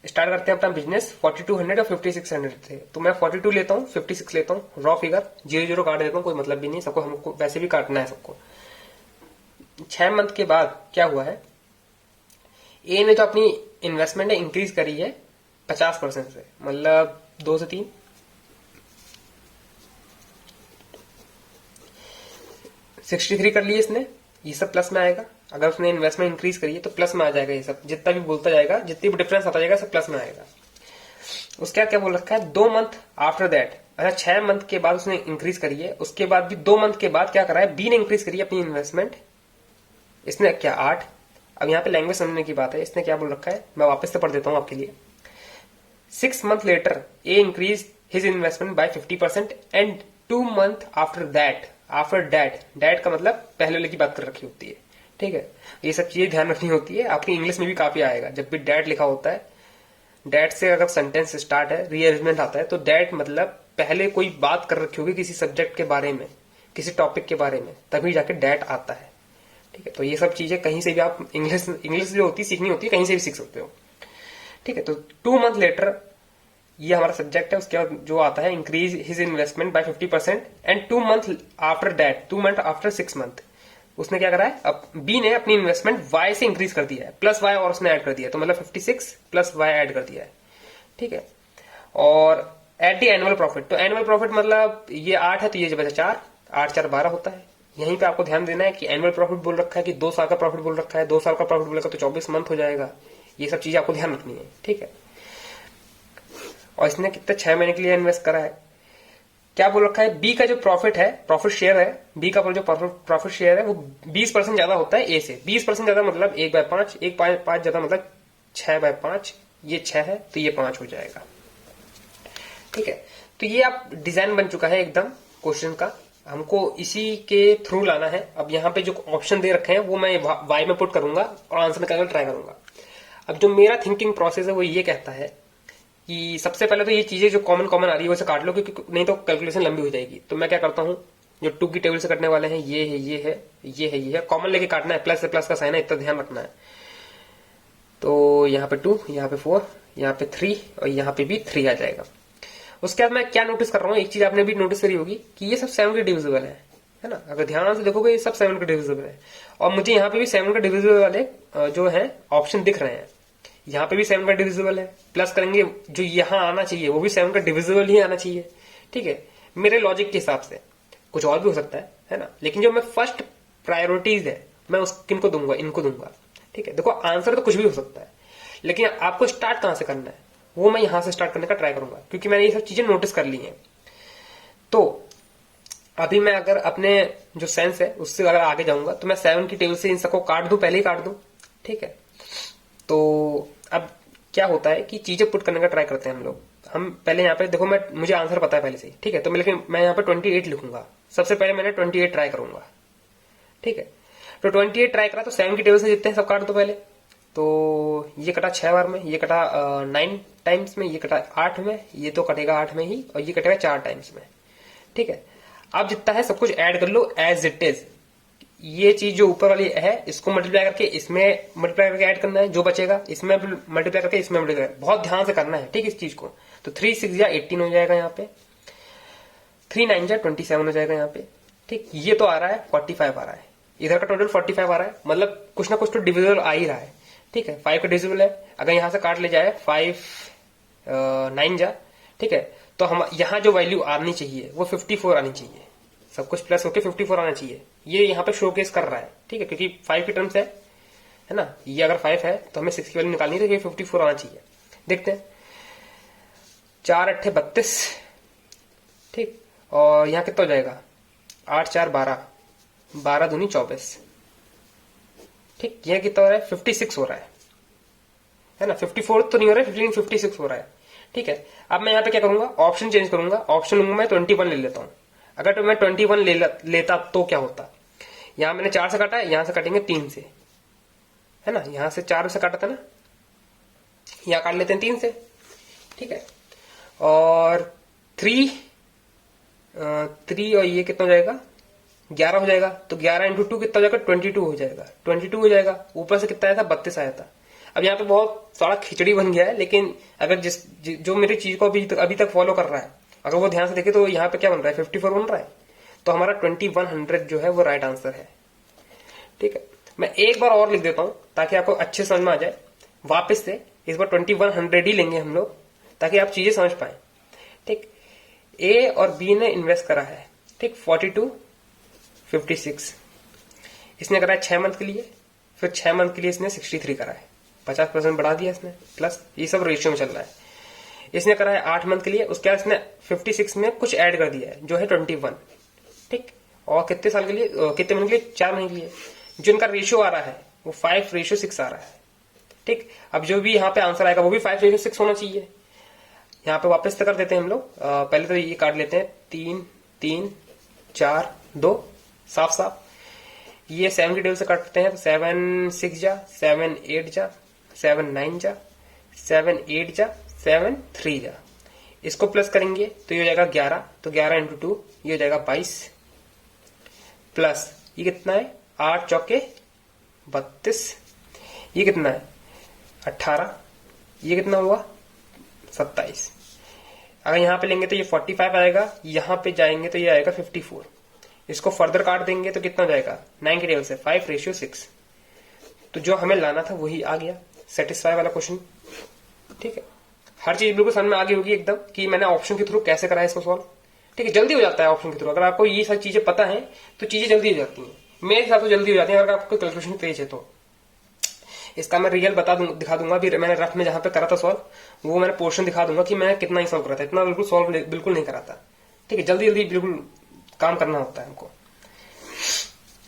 स्टार्ट करते हैं अपना बिजनेस। 4200 और 5600 थे, तो मैं 42 लेता हूँ, 56 लेता हूँ, रॉ फिगर 00 काट देता हूँ, कोई मतलब भी नहीं सबको, हमको वैसे भी काटना है सबको। 6 मंथ के बाद क्या हुआ है, ए ने तो अपनी इन्वेस्टमेंट इंक्रीज करी है 50% से, मतलब 2 से 3, 63 कर लिए इसने, ये सब प्लस में आएगा। अगर उसने इन्वेस्टमेंट इंक्रीज करी है तो प्लस में आ जाएगा, ये सब जितना भी बोलता जाएगा, जितनी भी डिफरेंस आता जाएगा सब प्लस में आएगा। उसके क्या बोल रखा है, 2 मंथ आफ्टर दैट, अच्छा 6 मंथ के बाद उसने इंक्रीज करी है, उसके बाद भी 2 मंथ के बाद क्या करा है, बी ने इंक्रीज करी है अपनी इन्वेस्टमेंट, इसने क्या 8। अब यहाँ पे लैंग्वेज समझने की बात है, इसने क्या बोल रखा है, मैं वापस से पढ़ देता हूँ आपके लिए। 6 months later, A increased his investment by 50% and 2 months after that का मतलब पहले वाले की बात कर रखी होती है। ठीक है, ये सब चीजें ध्यान रखनी होती है, आपकी इंग्लिश में भी काफी आएगा। जब भी डैट लिखा होता है, डैट से अगर सेंटेंस स्टार्ट है, रीअरेंजमेंट आता है, तो डैट मतलब पहले कोई बात कर रखी होगी किसी सब्जेक्ट के बारे में, किसी टॉपिक के बारे में, तभी जाके डैट आता है। ठीक है, तो ये सब चीजें कहीं से भी आप इंग्लिश जो होती है सीखनी होती है, कहीं से भी सीख सकते हो। ठीक है, तो 2 months लेटर ये हमारा सब्जेक्ट है। उसके बाद जो आता है, increase his investment by 50% and 2 months after that, 2 months after 6 months, उसने क्या करा है, अब बी ने अपनी इन्वेस्टमेंट वाई से इंक्रीज कर दिया है, प्लस वाई और उसने ऐड कर दिया है, तो मतलब 56 प्लस वाई ऐड कर दिया है। ठीक है, और एट दी एनुअल प्रॉफिट, तो एनुअल प्रॉफिट मतलब ये 8 है तो ये बचा 4, 8 4 12 होता है। यहीं पे आपको ध्यान देना है कि एनुअल प्रॉफिट बोल रखा है कि 2 साल का प्रॉफिट बोल रखा है, 2 साल का प्रॉफिट बोलेगा तो 24 मंथ हो जाएगा। ये सब चीजें आपको ध्यान रखनी है। ठीक है, और इसने कितने 6 महीने के लिए इन्वेस्ट करा है। क्या बोल रखा है, बी का जो प्रॉफिट है, प्रॉफिट शेयर है, बी का जो प्रॉफिट शेयर है वो 20% ज्यादा होता है ए से। 20% ज्यादा मतलब 1/5, 1/5 ज्यादा मतलब 6/5, ये 6 है तो ये 5 हो जाएगा। ठीक है, तो ये आप डिजाइन बन चुका है एकदम क्वेश्चन का, हमको इसी के थ्रू लाना है। अब यहाँ पे जो ऑप्शन दे रखे हैं वो मैं वाई में पुट करूंगा और आंसर निकालने ट्राई करूंगा। अब जो मेरा थिंकिंग प्रोसेस है वो ये कहता है कि सबसे पहले तो ये चीजें जो कॉमन आ रही है वैसे काट लो, क्योंकि नहीं तो कैलकुलेशन लंबी हो जाएगी। तो मैं क्या करता हूँ, जो 2 की टेबल से कटने वाले हैं, ये है, ये है, ये है, ये है, कॉमन लेके काटना है, प्लस से प्लस का साइन है, इतना ध्यान रखना है। तो यहाँ पे 2, यहाँ पे 4, यहाँ पे 3 और यहाँ पे भी 3 आ जाएगा। उसके बाद मैं क्या नोटिस कर रहा हूँ, एक चीज आपने भी नोटिस करी होगी कि ये सब 7 के डिविजिबल है ना। अगर ध्यान से देखोगे ये सब 7 के डिविजिबल है, और मुझे यहाँ पे भी 7 के डिविजिबल वाले जो है ऑप्शन दिख रहे हैं। यहाँ पे भी 7 का डिविजिबल है, प्लस करेंगे जो यहाँ आना चाहिए वो भी 7 का डिविजिबल ही आना चाहिए। ठीक है, मेरे लॉजिक के हिसाब से कुछ और भी हो सकता है ना, लेकिन जो मैं फर्स्ट प्रायोरिटीज है मैं किनको दूंगा, इनको दूंगा। ठीक है, देखो आंसर तो कुछ भी हो सकता है, लेकिन आपको स्टार्ट कहां से करना है वो मैं यहां से स्टार्ट करने का ट्राई करूंगा, क्योंकि मैंने ये सब चीजें नोटिस कर ली हैं। तो अभी मैं अगर अपने जो सेंस है उससे अगर आगे जाऊंगा तो मैं 7 की टेबल से इन सबको काट दूं, पहले ही काट दूं। ठीक है, तो अब क्या होता है कि चीजें पुट करने का ट्राई करते हैं हम लोग। हम पहले यहाँ पे देखो, मुझे आंसर पता है पहले से ही। ठीक है, तो लेकिन मैं यहाँ पे 28 लिखूंगा, सबसे पहले मैंने 28 ट्राई करूंगा, ठीक है। तो 28 ट्राई करा तो 7 की टेबल से जितने हैं सब काट दो पहले। तो ये कटा 6 बार में, ये कटा 9 टाइम्स में, ये कटा 8 में, ये तो कटेगा 8 में ही, और ये कटेगा 4 टाइम्स में, ठीक है। अब जितना है सब कुछ ऐड कर लो एज इट इज। ये चीज जो ऊपर वाली है इसको मल्टीप्लाई करके इसमें मल्टीप्लाई करके ऐड करना है, जो बचेगा इसमें मल्टीप्लाई करके इसमें मल्टीप्लाई, बहुत ध्यान से करना है, ठीक है इस चीज को। तो 3 6 या 18 हो जाएगा यहाँ पे, 3 9 जा 27 हो जाएगा यहाँ पे, ठीक। ये तो आ रहा है 45 आ रहा है, इधर का टोटल 45 आ रहा है, मतलब कुछ ना कुछ तो डिविजिबल आ ही रहा है, ठीक है। 5 का डिविजिबल है, अगर यहां से काट ले जाए 5 9 जा, ठीक है, तो हम यहाँ जो वैल्यू आनी चाहिए वो 54 आनी चाहिए, सब कुछ प्लस होके 54 आना चाहिए। ये यहाँ पे शोकेस कर रहा है, ठीक है, क्योंकि 5 की टर्म्स है ना। ये अगर 5 है तो हमें 6 की वैल्यू निकालनी है, तो ये 54 आना चाहिए। देखते हैं, 4 8 32, ठीक, और यहाँ कितना हो जाएगा, 8 4 12, 12 दूनी 24, ठीक। यह कितना हो रहा है, 56 हो रहा है ना। 54 तो नहीं हो रहा है, 56 हो रहा है, ठीक है। अब मैं यहाँ पे क्या करूंगा, ऑप्शन चेंज करूंगा, ऑप्शन लूंगा मैं 21 ले लेता हूं। अगर तो मैं 21 लेता तो क्या होता, यहां मैंने 4 से काटा है, यहां से काटेंगे 3 से, है ना। यहां से 4 से काटा था ना, यहां काट लेते हैं 3 से, ठीक है। और 3 और ये कितना हो जाएगा, 11 हो जाएगा। तो 11 इंटू 2 कितना हो जाएगा, 22 हो जाएगा, 22 हो जाएगा। ऊपर से कितना आया था, 32 आया था। अब यहाँ पे बहुत सारा खिचड़ी बन गया है, लेकिन अगर जो मेरी चीज को अभी तक फॉलो कर रहा है, अगर वो ध्यान से देखे तो यहाँ पे क्या बन रहा है, 54 बन रहा है। तो हमारा 2100 जो है वो राइट आंसर है, ठीक है। मैं एक बार और लिख देता हूं ताकि आपको अच्छे समझ में आ जाए। वापस से इस बार 2100 ही लेंगे हम लोग, ताकि आप चीजें समझ पाए, ठीक। ए और बी ने इन्वेस्ट करा है, ठीक, 42 56। इसने करा है 6 मंथ के लिए, फिर 6 मंथ के लिए इसने 63 करा है, 50% बढ़ा दिया इसने, प्लस ये सब रेशियो में चल रहा है। इसने करा है 8 मंथ के लिए, उसके बाद इसने 56 में कुछ ऐड कर दिया है जो है 21, ठीक। और कितने साल के लिए, कितने महीने के लिए, 4 महीने के लिए। जो इनका रेशियो आ रहा है वो 5:6 आ रहा है, ठीक। अब जो भी यहाँ पे आंसर आएगा वो भी 5:6 होना चाहिए। यहाँ पे वापस से कर देते हैं हम लोग, पहले तो ये काट लेते हैं, 3 3 4 2, साफ साफ। ये 7 की टेबल से काटते हैं, तो 7 6 जा, 7 8 जा, 7 9 जा, 7 8 जा, 7 3 जा। इसको प्लस करेंगे तो ये हो जाएगा 11, तो 11 इंटू 2 ये हो जाएगा 22, प्लस ये कितना है, 8 चौके 32, ये कितना है 18, ये कितना हुआ 27। अगर यहां पे लेंगे तो ये 45 आएगा, यहां पे जाएंगे तो ये आएगा 54। इसको फर्दर काट देंगे तो कितना हो जाएगा, 9 की टेबल से 5:6। तो जो हमें लाना था वही आ गया, सेटिस्फाई वाला क्वेश्चन, ठीक है। हर चीज बिल्कुल समझ में आ गई होगी एकदम कि मैंने ऑप्शन के थ्रू कैसे करा है इसको सॉल्व, ठीक है। जल्दी हो जाता है ऑप्शन के थ्रू, अगर आपको ये सारी चीजें पता है तो चीजें जल्दी हो जाती हैं, मेरे हिसाब से जल्दी हो जाती है अगर आपको कैलकुलेशन तेज है तो। इसका मैं रियल दिखा दूंगा, भी मैंने रफ में जहां पे करा था सॉल्व वो मैंने पोर्शन दिखा दूंगा कि मैं कितना ही सॉल्व करा था, इतना बिल्कुल सॉल्व बिल्कुल नहीं करा था, ठीक है। जल्दी जल्दी बिल्कुल काम करना होता है हमको,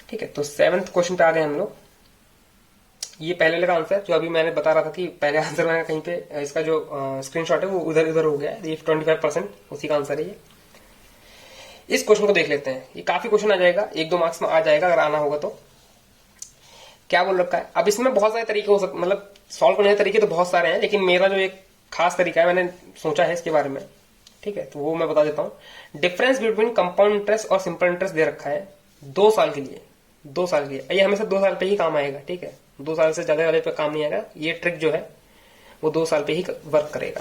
ठीक है। तो 7th क्वेश्चन पे आ गए हम लोग। ये पहले वाला आंसर जो अभी मैंने बता रहा था कि पहले आंसर मैंने कहीं पे इसका जो स्क्रीनशॉट है वो उधर उधर हो गया है, ये 25% उसी का आंसर है ये। इस क्वेश्चन को देख लेते हैं, ये काफी क्वेश्चन आ जाएगा, 1-2 मार्क्स में आ जाएगा अगर आना होगा तो। क्या बोल रखा है, अब इसमें बहुत सारे तरीके हो सकते, मतलब सॉल्व करने के तरीके तो बहुत सारे हैं, लेकिन मेरा जो एक खास तरीका है मैंने सोचा है इसके बारे में, ठीक है, तो वो मैं बता देता हूं। डिफरेंस बिटवीन कंपाउंड इंटरेस्ट और सिंपल इंटरेस्ट दे रखा है 2 साल के लिए, 2 साल के लिए। ये हमेशा 2 साल पे ही काम आएगा, ठीक है, 2 साल से ज्यादा वाले पे काम नहीं आएगा। ये ट्रिक जो है वो 2 साल पे ही वर्क करेगा,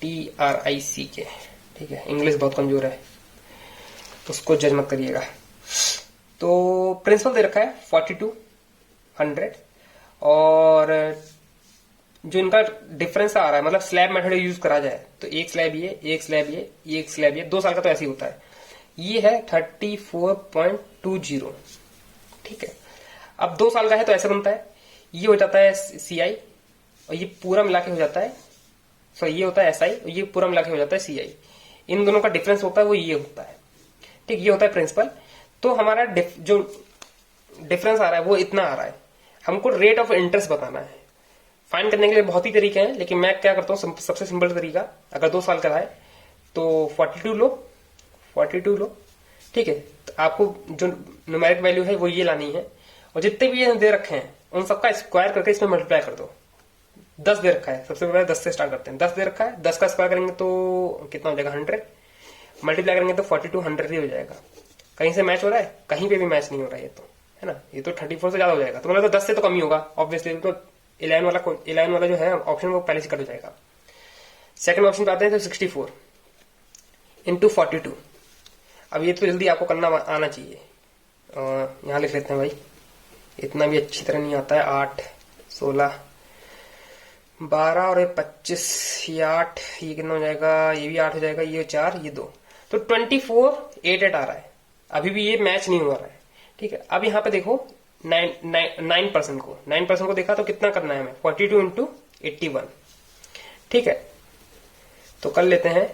TRIC के, ठीक है। इंग्लिश बहुत कमजोर है तो उसको जज मत करिएगा। तो प्रिंसिपल दे रखा है 4200, और जो इनका डिफरेंस आ रहा है, मतलब स्लैब मेथड यूज करा जाए तो एक स्लैब ये, एक स्लैब ये, एक स्लैब ये, 2 साल का तो ऐसे ही होता है। ये है 34.20, ठीक है। अब 2 साल का है तो ऐसे बनता है, ये हो जाता है CI और ये पूरा मिला के हो जाता है, सॉरी ये होता है SI और ये पूरा मिला के हो जाता है CI। इन दोनों का डिफरेंस होता है वो ये होता है, ठीक, ये होता है प्रिंसिपल। तो हमारा जो डिफरेंस आ रहा है वो इतना आ रहा है, हमको रेट ऑफ इंटरेस्ट बताना है। फाइंड करने के लिए बहुत ही तरीके हैं, लेकिन मैं क्या करता हूँ, सबसे सिंपल तरीका, अगर 2 साल का है तो 42 लो, 42 लो, ठीक है, तो आपको जो न्यूमेरिक वैल्यू है वो ये लानी है, और जितने भी ये दे रखे हैं उन सबका स्क्वायर करके इसमें मल्टीप्लाई कर दो। 10 दे रखा है, सबसे पहले 10 से स्टार्ट करते हैं। 10 दे रखा है, 10 का स्क्वायर करेंगे तो कितना हो जाएगा 100, मल्टीप्लाई करेंगे तो 42 100 ही हो जाएगा। कहीं से मैच हो रहा है? कहीं पे भी मैच नहीं हो रहा है, ये तो है ना, ये तो 34 से ज्यादा हो जाएगा, तो मतलब तो 10 से तो कम ही होगा ऑब्वियसली, तो 11 वाला जो है ऑप्शन वो पहले से कट हो जाएगा। सेकंड ऑप्शन पे आते हैं तो 64 इंटू 42। अब ये तो जल्दी आपको करना आना चाहिए, यहां लिख लेते हैं भाई, इतना भी अच्छी तरह नहीं आता है। 8 16 12 और 25, ये 8, ये कितना हो जाएगा, ये भी 8 हो जाएगा, ये 4 ये 2, तो 24 8 आ रहा है। अभी भी ये मैच नहीं हो रहा है, ठीक है। अब यहाँ पे देखो 9% को, 9% को देखा तो कितना करना है हमें, 42 इंटू 81, ठीक है। तो कर लेते हैं,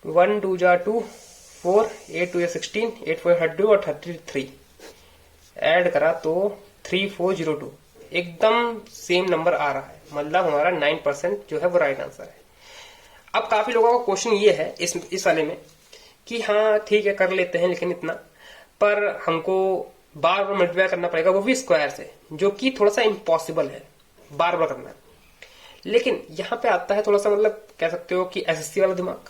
1 2 जा 2 4, 8 2 16, 8 4 32 और 33 ऐड करा तो 3402, एकदम सेम नंबर आ रहा है, मतलब हमारा 9% जो है वो राइट आंसर है। अब काफी लोगों का क्वेश्चन ये है इस वाले में कि हाँ ठीक है कर लेते हैं, लेकिन इतना पर हमको बार बार मल्टीप्लाई करना पड़ेगा, वो भी स्क्वायर से, जो कि थोड़ा सा इम्पॉसिबल है बार बार करना। लेकिन यहाँ पे आता है थोड़ा सा, मतलब कह सकते हो कि एसएससी वाला दिमाग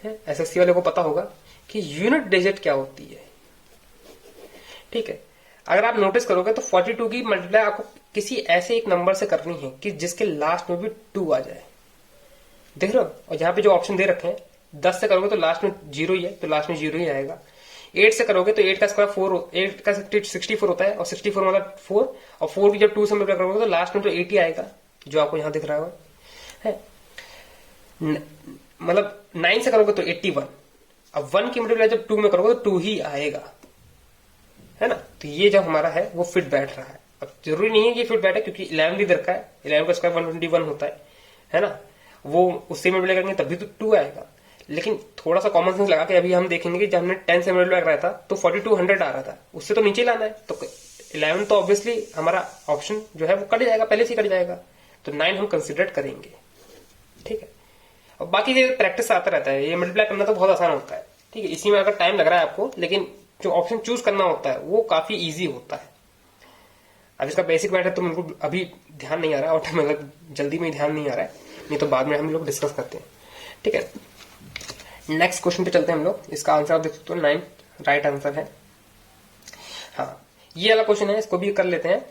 है। एसएससी वाले को पता होगा कि यूनिट डिजिट क्या होती है, ठीक है। अगर आप नोटिस करोगे तो 42 की मल्टीप्लाई आपको किसी ऐसे एक नंबर से करनी है कि जिसके लास्ट में भी 2 आ जाए, देख रहे हो। और यहाँ पे जो ऑप्शन दे रखे हैं, 10 से करोगे तो लास्ट में 0 ही है, तो लास्ट में 0 ही आएगा। 8 से करोगे तो 8 का स्क्वायर 4, 8 का 64 होता है, और 64 मतलब 4, और 4 की जब 2 से मल्टीप्लाई करोगे तो लास्ट में तो 8 ही आएगा, जो आपको यहाँ दिख रहा है। मतलब 9 से करोगे तो 81, अब 1 की मल्टीप्लाई जब 2 में करोगे तो 2 ही आएगा, है ना। तो ये जो हमारा है वो फिट बैठ रहा है। अब जरूरी नहीं है कि फिट बैठे, क्योंकि 11 भी दरकार है, 11 का स्क्वायर 121 होता है ना, वो उससे मल्टीप्लाई करेंगे तभी तो 2 आएगा। लेकिन थोड़ा सा कॉमन सेंस लगा के अभी हम देखेंगे कि जब हमने 10 से मल्टीप्लाई कराया था तो 4200 आ रहा था, उससे तो नीचे लाना है, तो 11 तो ऑब्वियसली हमारा ऑप्शन जो है वो कट जाएगा, पहले से कट जाएगा, तो 9 हम कंसिडर करेंगे, ठीक है। और बाकी ये प्रैक्टिस आता रहता है, ये मल्टीप्लाई करना तो बहुत आसान होता है, ठीक है। इसी में अगर टाइम लग रहा है आपको, लेकिन जो ऑप्शन चूज करना होता है वो काफी इजी होता है। अब इसका बेसिक मैटर तो मेरे को अभी ध्यान नहीं आ रहा है, और मतलब जल्दी में ध्यान नहीं आ रहा है, नहीं तो बाद में हम लोग डिस्कस करते हैं, ठीक है। नेक्स्ट क्वेश्चन पे चलते हैं हम लोग। इसका आंसर आप देख सकते हो 9 राइट आंसर है। हाँ, ये वाला क्वेश्चन है, इसको भी कर लेते हैं।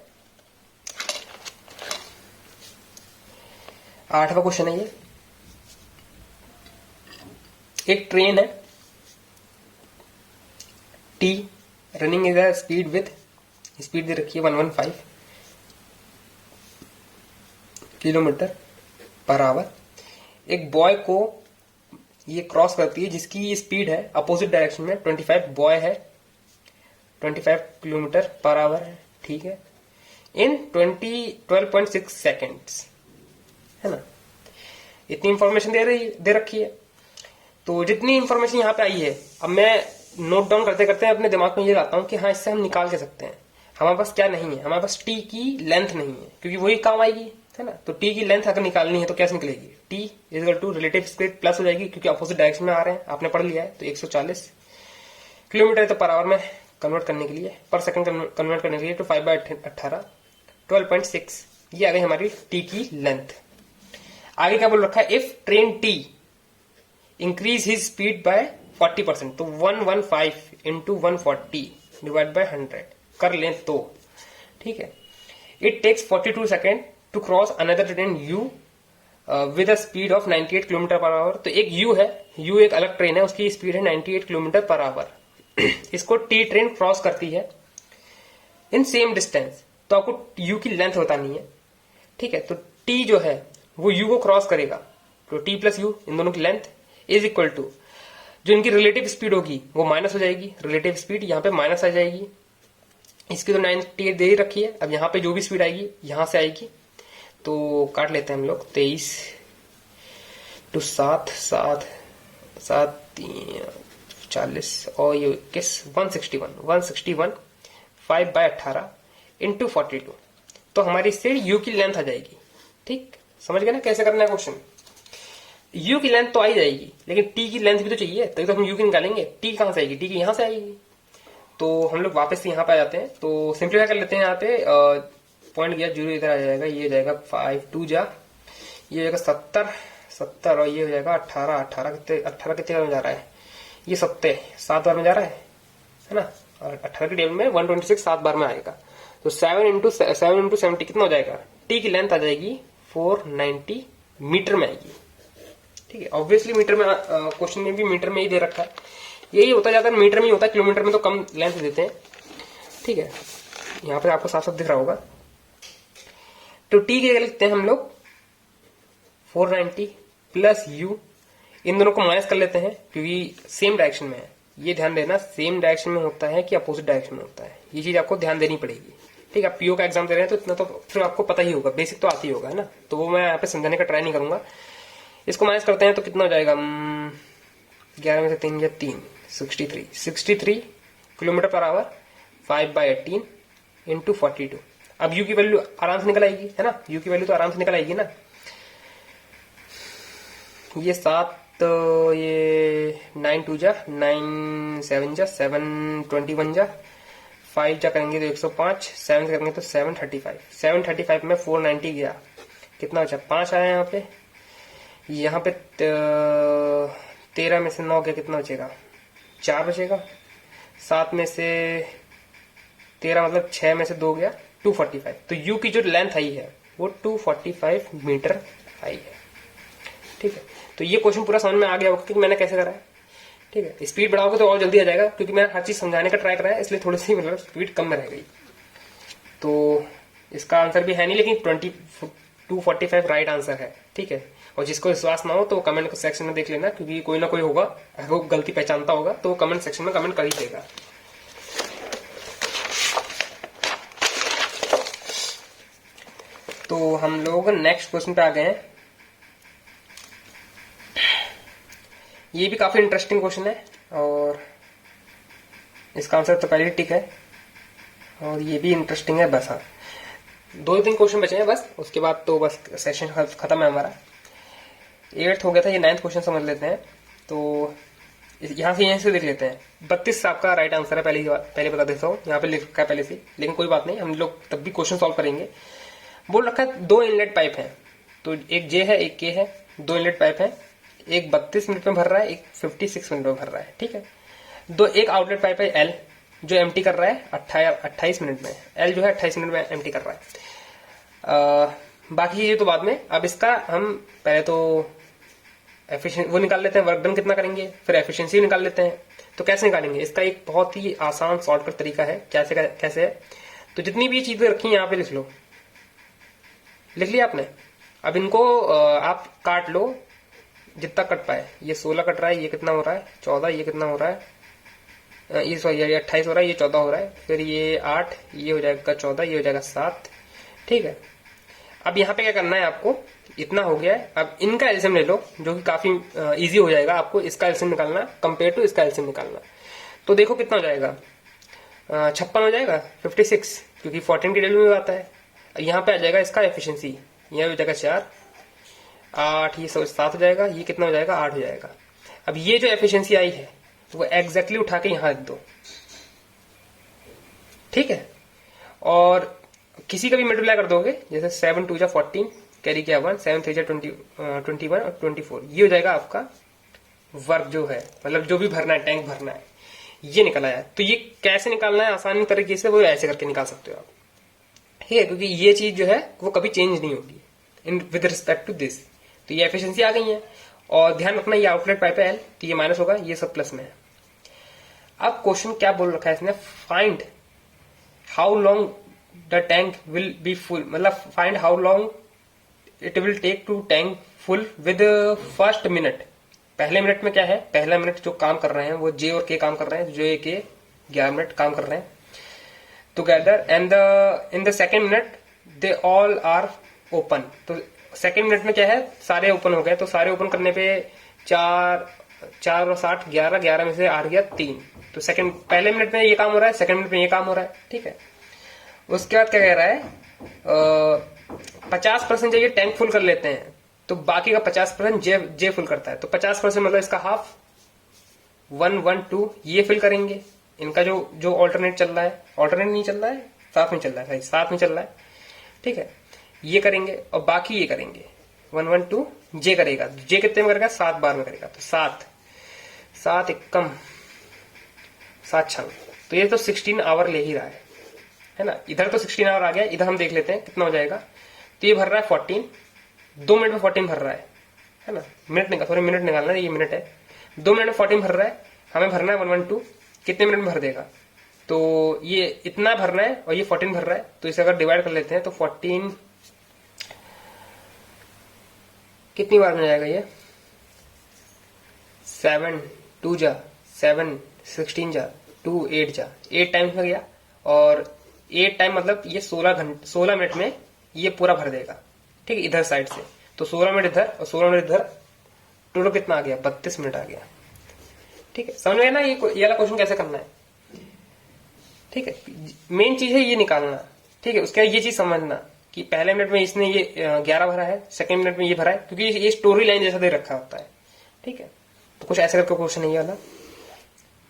8वां क्वेश्चन है ये। एक ट्रेन है T, running is a speed with, speed दे रखी है 115 किलोमीटर पर आवर। एक बॉय को ये क्रॉस करती है जिसकी स्पीड है अपोजिट डायरेक्शन में 25, बॉय है 25 किलोमीटर पर आवर है, ठीक है, इन 12.6 सेकेंड्स, है ना। इतनी इंफॉर्मेशन दे रखी है। तो जितनी इंफॉर्मेशन यहाँ पे आई है, अब मैं नोट डाउन करते करते अपने दिमाग में ये लाता हूँ कि हाँ इससे हम निकाल के सकते हैं। हमारे पास क्या नहीं है, हमारे पास टी की लेंथ नहीं है, क्योंकि वही काम आएगी, है ना। तो टी की लेंथ अगर निकालनी है तो कैसे निकलेगी, T equal to relative speed plus हो जाएगी, क्योंकि अपोजिट डायरेक्शन में आ रहे हैं, आपने पढ़ लिया है। तो 140 किलोमीटर तो पर आवर में कन्वर्ट करने के लिए, पर सेकंड कन्वर्ट करने के लिए, तो 5/18 12.6, ये आ गई हमारी टी की लेंथ। आगे क्या बोल रखा है, if train T increase his speed bye 40%, तो 115 इंटू 140 डिवाइड बाय 100 कर लें तो, ठीक है। It takes 42 second to cross another train you with a speed of 98 kilometre per hour. तो एक यू है, यू एक अलग ट्रेन है, उसकी स्पीड है 98 किलोमीटर पर आवर। इसको टी ट्रेन क्रॉस करती है इन सेम डिस्टेंस, तो आपको यू की लेंथ बतानी है, ठीक है। तो टी जो है वो यू को क्रॉस करेगा, तो टी प्लस यू इन दोनों की लेंथ इज इक्वल टू जो इनकी रिलेटिव स्पीड होगी वो माइनस हो जाएगी, रिलेटिव स्पीड यहाँ पे माइनस आ जाएगी। इसकी तो 98 दे ही रखी है, अब यहाँ पे जो भी स्पीड आएगी यहां से आएगी, तो काट लेते हैं हम लोग 23 टू 7 7 7 40 और ये 161 5/18 इंटू 42, तो हमारी इससे यू की लेंथ आ जाएगी, ठीक। समझ गए ना कैसे करना है क्वेश्चन। यू की लेंथ तो आ ही जाएगी, लेकिन टी की लेंथ भी तो चाहिए, तभी तो हम यू की निकालेंगे। टी कहां से आएगी? टी की यहां से आएगी। तो हम लोग वापस से यहाँ पे आ जाते हैं, तो सिंप्लीफाई कर लेते हैं। यहाँ पे पॉइंट गया 0 इधर आ जाएगा, ये हो जाएगा 5 2 जा, ये हो जाएगा 70 और ये हो जाएगा 18 कितने बार में जा रहा है? ये 7 बार में जा रहा है ना। और 18 के टेबल में 126 7 बार में आएगा। तो 7 इंटू 70 कितना हो जाएगा? टी की लेंथ आ जाएगी 490 मीटर में आएगी। ठीक है, ऑब्वियसली मीटर में क्वेश्चन में भी मीटर में ही दे रखा है, यही होता जाता है, मीटर में ही होता है, किलोमीटर में तो कम लेंथ देते हैं। ठीक है, यहाँ पे आपको साफ साफ दिख रहा होगा। तो टी के लिखते हैं हम लोग 490 प्लस यू, इन दोनों को माइनस कर लेते हैं क्योंकि सेम डायरेक्शन में है। ये ध्यान देना, सेम डायरेक्शन में होता है कि अपोजिट डायरेक्शन में होता है, ये चीज आपको ध्यान देनी पड़ेगी। ठीक है, आप पीओ का एग्जाम दे रहे हैं तो इतना तो फिर आपको पता ही होगा, बेसिक तो आती होगा, है ना। तो वो मैं यहाँ पे समझाने का ट्राई नहीं करूंगा। इसको माइनस करते हैं तो कितना हो जाएगा? 11 में से 3 या 3 63 किलोमीटर पर आवर 5/18 इंटू 42। अब यू की वैल्यू आराम से निकल आएगी, है ना। यू की वैल्यू तो आराम से निकल आएगी ना। ये 7 ये 9 2 जा 9 7 जा 7 21 जा 5 जा करेंगे तो 105, 7 करेंगे तो 735 में 490 गया, कितना बचा? 5 आया यहाँ पे। यहाँ पे 13 में से 9 गया, कितना बचेगा? 4 बचेगा। 7 में से 13 मतलब 6 में से 2 गया, 245। तो यू की जो लेंथ आई है वो 245 मीटर आई है। ठीक है, तो ये क्वेश्चन पूरा समझ में आ गया होगा कि मैंने कैसे करा है। ठीक है, स्पीड बढ़ाओगे तो और जल्दी आ जाएगा, क्योंकि मैंने हर चीज समझाने का ट्राई करा है, इसलिए थोड़ी सी मतलब स्पीड कम में रह गई। तो इसका आंसर भी है नहीं, लेकिन 245 राइट आंसर है। ठीक है, और जिसको विश्वास ना हो तो कमेंट सेक्शन में देख लेना, क्योंकि कोई ना कोई होगा, अगर वो गलती पहचानता होगा तो कमेंट सेक्शन में कमेंट कर ही देगा। तो हम लोग नेक्स्ट क्वेश्चन पे आ गए हैं। ये भी काफी इंटरेस्टिंग क्वेश्चन है और इसका आंसर तो पहले टिक है, और ये भी इंटरेस्टिंग है। बस हाँ, 2-3 क्वेश्चन बचे हैं बस, उसके बाद तो बस सेशन खत्म है हमारा। 8th हो गया था, ये 9th क्वेश्चन समझ लेते हैं। तो यहां से देख लेते हैं। 32 आपका राइट आंसर है, पहले बता देता हूँ, यहाँ पे लिख रखा है पहले से, लेकिन कोई बात नहीं, हम लोग तब भी क्वेश्चन सॉल्व करेंगे। बोल रखा है 2 इनलेट पाइप है, तो एक जे है एक के है, 2 इनलेट पाइप है, एक 32 मिनट में भर रहा है, एक 56 मिनट में भर रहा है। ठीक है, एक आउटलेट पाइप है एल, जो एम्प्टी कर रहा है 28 मिनट में। एल जो है 28 मिनट में एम्प्टी कर रहा है। बाकी ये तो बाद में। अब इसका हम पहले तो एफिशिएंसी वो निकाल लेते हैं, वर्क डन कितना करेंगे, फिर एफिशिएंसी निकाल लेते हैं। तो कैसे निकालेंगे? इसका एक बहुत ही आसान शॉर्टकट तरीका है। कैसे है? तो जितनी भी चीजें रखी हैं यहाँ पे लिख लो। लिख लिया आपने? अब इनको आप काट लो जितना कट पाए। ये 16 कट रहा है, ये कितना हो रहा है? 14। ये कितना हो रहा है? ये 28 हो रहा है, ये 14 हो रहा है, फिर ये 8, ये हो जाएगा 14, ये हो जाएगा 7। ठीक है, अब यहाँ पे क्या करना है आपको? इतना हो गया है। अब इनका एलसीएम ले लो, जो कि काफी इजी हो जाएगा आपको इसका एलसीएम निकालना कंपेयर टू इसका एलसीएम निकालना। तो देखो कितना हो जाएगा? 56 हो जाएगा, 56, क्योंकि 14 की वैल्यू में आता है। यहाँ पे आ जाएगा इसका एफिशिएंसी, यह हो जाएगा 4, 8, ये 7 हो जाएगा, ये कितना हो जाएगा? 8 हो जाएगा। अब ये जो एफिशिएंसी आई है वो एग्जैक्टली उठा के यहां रख दो। ठीक है, और किसी का भी मल्टीप्लाई कर दोगे, जैसे 7 2 जा 14, कैरी किया 1, 7 3 जा 21 और 24, ये हो जाएगा आपका वर्क जो है, मतलब जो भी भरना है, टैंक भरना है, ये निकल आया। तो ये कैसे निकालना है आसानी तरीके से, वो ऐसे करके निकाल सकते हो आप। ठीक है, क्योंकि ये चीज जो है वो कभी चेंज नहीं होगी in with respect to this. तो ये एफिशिएंसी आ गई है, और ध्यान रखना ये आउटलेट पाइप है एल, तो ये माइनस होगा, ये सब प्लस में है। अब क्वेश्चन क्या बोल रखा है इसने? Find how long the tank will be full, मतलब find how long it will take to tank full with first minute. पहले मिनट में क्या है? पहला मिनट जो काम कर रहे हैं वो जे और के काम कर रहे हैं, जो के 11 मिनट काम कर रहे हैं together, and in the second minute they all are open. तो सेकेंड मिनट में क्या है? सारे ओपन हो गए। तो सारे ओपन करने पे 4 और 60 11 में से आ गया 3। तो सेकंड पहले मिनट में ये काम हो रहा है, सेकंड मिनट में ये काम हो रहा है। ठीक है, उसके बाद क्या कह रहा है? 50% ये टैंक फुल कर लेते हैं, तो तो बाकी का 50% जे फिल करता है। तो 50% मतलब इसका हाफ 1 1 2 ये फिल करेंगे। इनका जो जो ऑल्टरनेट चल रहा है, ऑल्टरनेट नहीं चल रहा है, साथ में चल रहा है, सही साथ में चल रहा है, ठीक है। ये करेंगे और बाकी ये करेंगे 1 1 2 जे करेगा। जे कितने में करेगा? 7 बार में करेगा। तो 7 7 एकम 7 छंग, तो ये तो 16 आवर ले ही रहा है ना। इधर तो 16 आवर आ गया, इधर हम देख लेते हैं कितना हो जाएगा। तो ये भर रहा है 14, 2 मिनट में 14 भर रहा है ना। मिनट निकाल, सॉरी मिनट निकालना है, ये मिनट है। 2 मिनट में 14 भर रहा है, हमें भरना है 1 1 2, कितने मिनट में भर देगा? तो ये इतना भरना है और ये 14 भर रहा है, तो इसे अगर डिवाइड कर लेते हैं तो 14 कितनी बार में जाएगा ये? 7 2 जा 7, 16 जा 2 8 जा 8 टाइम्स में गया। और 8 टाइम मतलब ये 16 मिनट में ये पूरा भर देगा, ठीक है, इधर साइड से। तो 16 मिनट इधर और 16 मिनट इधर, टोटल कितना आ गया? 32 मिनट आ गया, ठीक है। समझ में ना ये वाला क्वेश्चन कैसे करना है, ठीक है। मेन चीज है ये निकालना, ठीक है। उसके बाद ये चीज समझना कि पहले मिनट में इसने ये 11 भरा है, सेकंड मिनट में ये भरा है, क्योंकि ये स्टोरी लाइन जैसा दे रखा होता है, ठीक है। तो कुछ ऐसे करके क्वेश्चन नहीं वाला।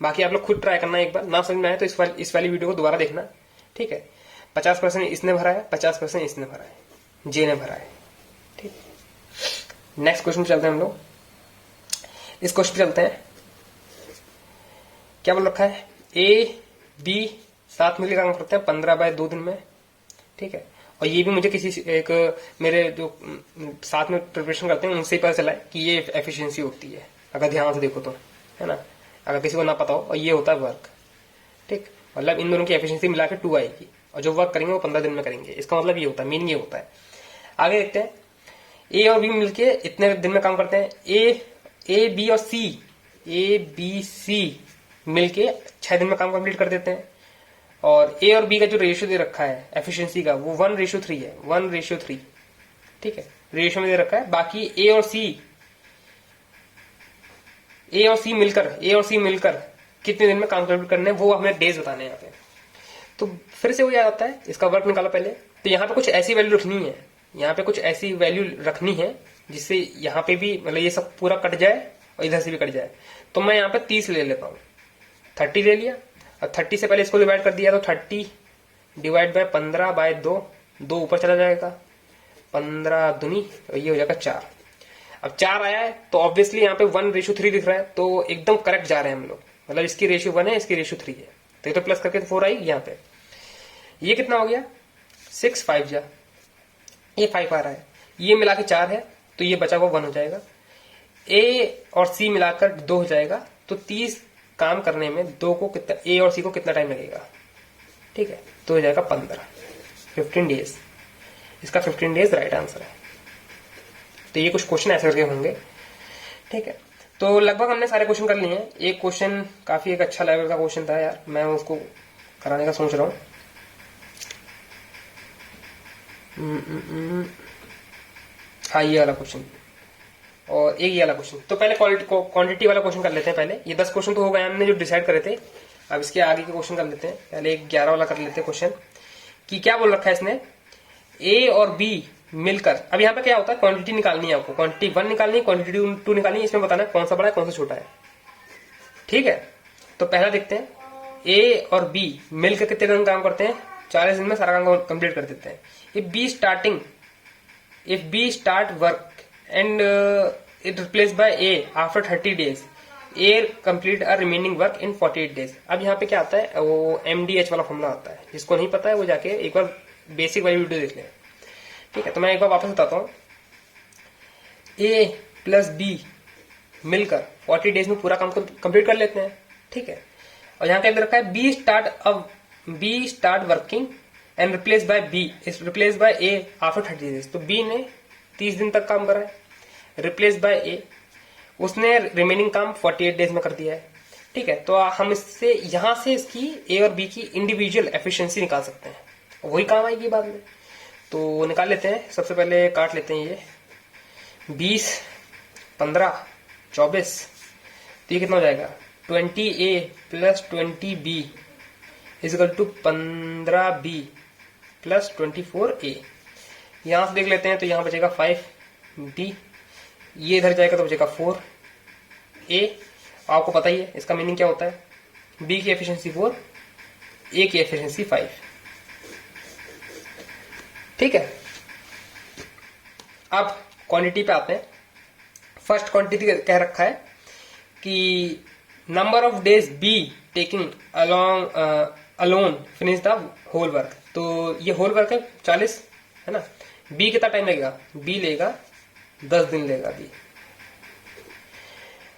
बाकी आप लोग खुद ट्राई करना, एक बार ना समझ में आए तो इस वाली वीडियो को दोबारा देखना, ठीक है। 50% इसने भरा है, 50% इसने भरा है, जे ने भरा है, ठीक। नेक्स्ट क्वेश्चन चलते हैं हम लोग। इस क्वेश्चन चलते हैं, क्या बोल रखा है? ए बी साथ मिलकर काम करते हैं 15/2 दिन में, ठीक है। और ये भी मुझे किसी एक मेरे जो साथ में प्रिपरेशन करते हैं उनसे ही पता चला है कि ये एफिशिएंसी होती है, अगर ध्यान से देखो तो, है ना। अगर किसी को ना पता हो, और ये होता है वर्क, ठीक। मतलब इन दोनों की एफिशिएंसी मिला के 2 आएगी, और जो वर्क करेंगे वो 15 दिन में करेंगे। इसका मतलब ये होता है, मीनिंग ये होता है। आगे देखते हैं, ए और बी मिलके इतने दिन में काम करते हैं। ए बी और सी, ए बी सी मिलके 6 दिन में काम कंप्लीट कर देते हैं। और ए और बी का जो रेशियो दे रखा है एफिशिएंसी का, वो 1:3 है, 1:3, ठीक है, रेशियो में दे रखा है। बाकी ए और सी मिलकर कितने दिन में काम कंप्लीट करने हैं, वो हमें डेज बताने हैं यहाँ पे। तो फिर से वो याद आता है, इसका वर्क निकाला पहले। तो यहाँ पे कुछ ऐसी वैल्यू रखनी है, यहाँ पे कुछ ऐसी वैल्यू रखनी है जिससे यहाँ पे भी मतलब ये सब पूरा कट जाए और इधर से भी कट जाए। तो मैं यहाँ पे 30 ले लेता हूँ, 30 ले लिया, और 30 से पहले इसको डिवाइड कर दिया, तो 30 डिवाइड बाय 15/2, 2 ऊपर चला जाएगा, 15 दूनी, और ये हो जाएगा 4। अब 4 आया है तो ऑब्वियसली यहाँ पे 1:3 दिख रहा है, तो एकदम करेक्ट जा रहे हैं हम लोग। मतलब इसकी रेशियो 1 है, इसकी रेशियो 3 है, तो ये तो प्लस करके 4 आई यहाँ पे। ये कितना हो गया? 6 5 जा, ये 5 आ रहा है, ये मिला के 4 है, तो ये बचा हुआ 1 हो जाएगा। ए और सी मिलाकर 2 हो जाएगा, तो 30 काम करने में 2 को कितना, ए और सी को कितना टाइम लगेगा, ठीक है, तो हो जाएगा 15 डेज। इसका 15 डेज राइट आंसर है। तो ये कुछ क्वेश्चन ऐसे करके होंगे, ठीक है। तो लगभग हमने सारे क्वेश्चन कर लिए हैं। एक क्वेश्चन काफी एक अच्छा लेवल का क्वेश्चन था यार, मैं उसको कराने का सोच रहा हूँ। हाँ, ये वाला क्वेश्चन और एक ये वाला क्वेश्चन। तो पहले क्वांटिटी वाला क्वेश्चन कर लेते हैं। पहले ये 10 क्वेश्चन तो हो गए हमने जो डिसाइड करे थे। अब इसके आगे के क्वेश्चन कर लेते हैं। पहले एक 11 वाला कर लेते हैं क्वेश्चन, कि क्या बोल रखा है इसने, ए और बी मिलकर। अब यहाँ पे क्या होता है, क्वांटिटी निकालनी है आपको, क्वांटिटी 1 निकालनी है, क्वांटिटी 2 निकालनी है। इसमें बताना है कौन सा बड़ा है कौन सा छोटा है, ठीक है। तो पहला देखते हैं, ए और बी मिलकर कितने दिन काम करते हैं? 40 दिन में सारा काम कंप्लीट कर देते हैं। If B start work and it replaced by A after 30 days, A complete a remaining work in 48 days। अब यहाँ पे क्या आता है, वो MDH वाला फॉर्मूला आता है। जिसको नहीं पता है वो जाके एक बार बेसिक वाली वीडियो देख ले, ठीक है। तो मैं एक बार वापस बताता हूँ। A प्लस B मिलकर 40 डेज में पूरा काम कंप्लीट कर लेते हैं, ठीक है। और यहाँ क्या रखा है, B start working and replace by B is replace by A after 30 days. तो बी ने 30 दिन तक काम करा है, रिप्लेस बाय ए, उसने रिमेनिंग काम 48 डेज में कर दिया है, ठीक है। तो हम इससे यहां से इसकी ए और बी की इंडिविजुअल एफिशिएंसी निकाल सकते हैं, वही काम आएगी बाद में। तो निकाल लेते हैं। सबसे पहले काट लेते हैं, ये 20 15 24, तो ये कितना हो जाएगा, 20A plus 20B is equal to 15B plus 24A। यहां से देख लेते हैं, तो यहां बचेगा 5B ये इधर जाएगा तो बचेगा 4a। आपको पता ही है इसका मीनिंग क्या होता है, b की एफिशिएंसी 4, a की एफिशिएंसी 5। ठीक है, अब क्वांटिटी पे आते हैं। फर्स्ट क्वांटिटी कह रखा है कि number of days B taking alone finish the whole work. तो ये होल वर्क है 40, है ना। बी कितना टाइम लगेगा, बी लेगा 10 दिन लेगा बी।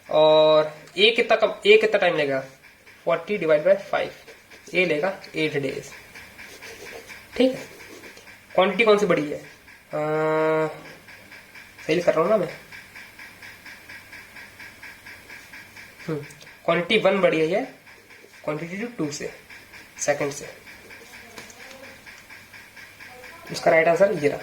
और ए कितना टाइम लेगा, 40 डिवाइड बाय 5, ए लेगा 8 डेज। ठीक है, क्वांटिटी कौन सी बड़ी है, सही कर रहा हूं ना मैं, क्वांटिटी 1 बड़ी है, क्वांटिटी 2 से, सेकंड से। इसका राइट आंसर ये रहा।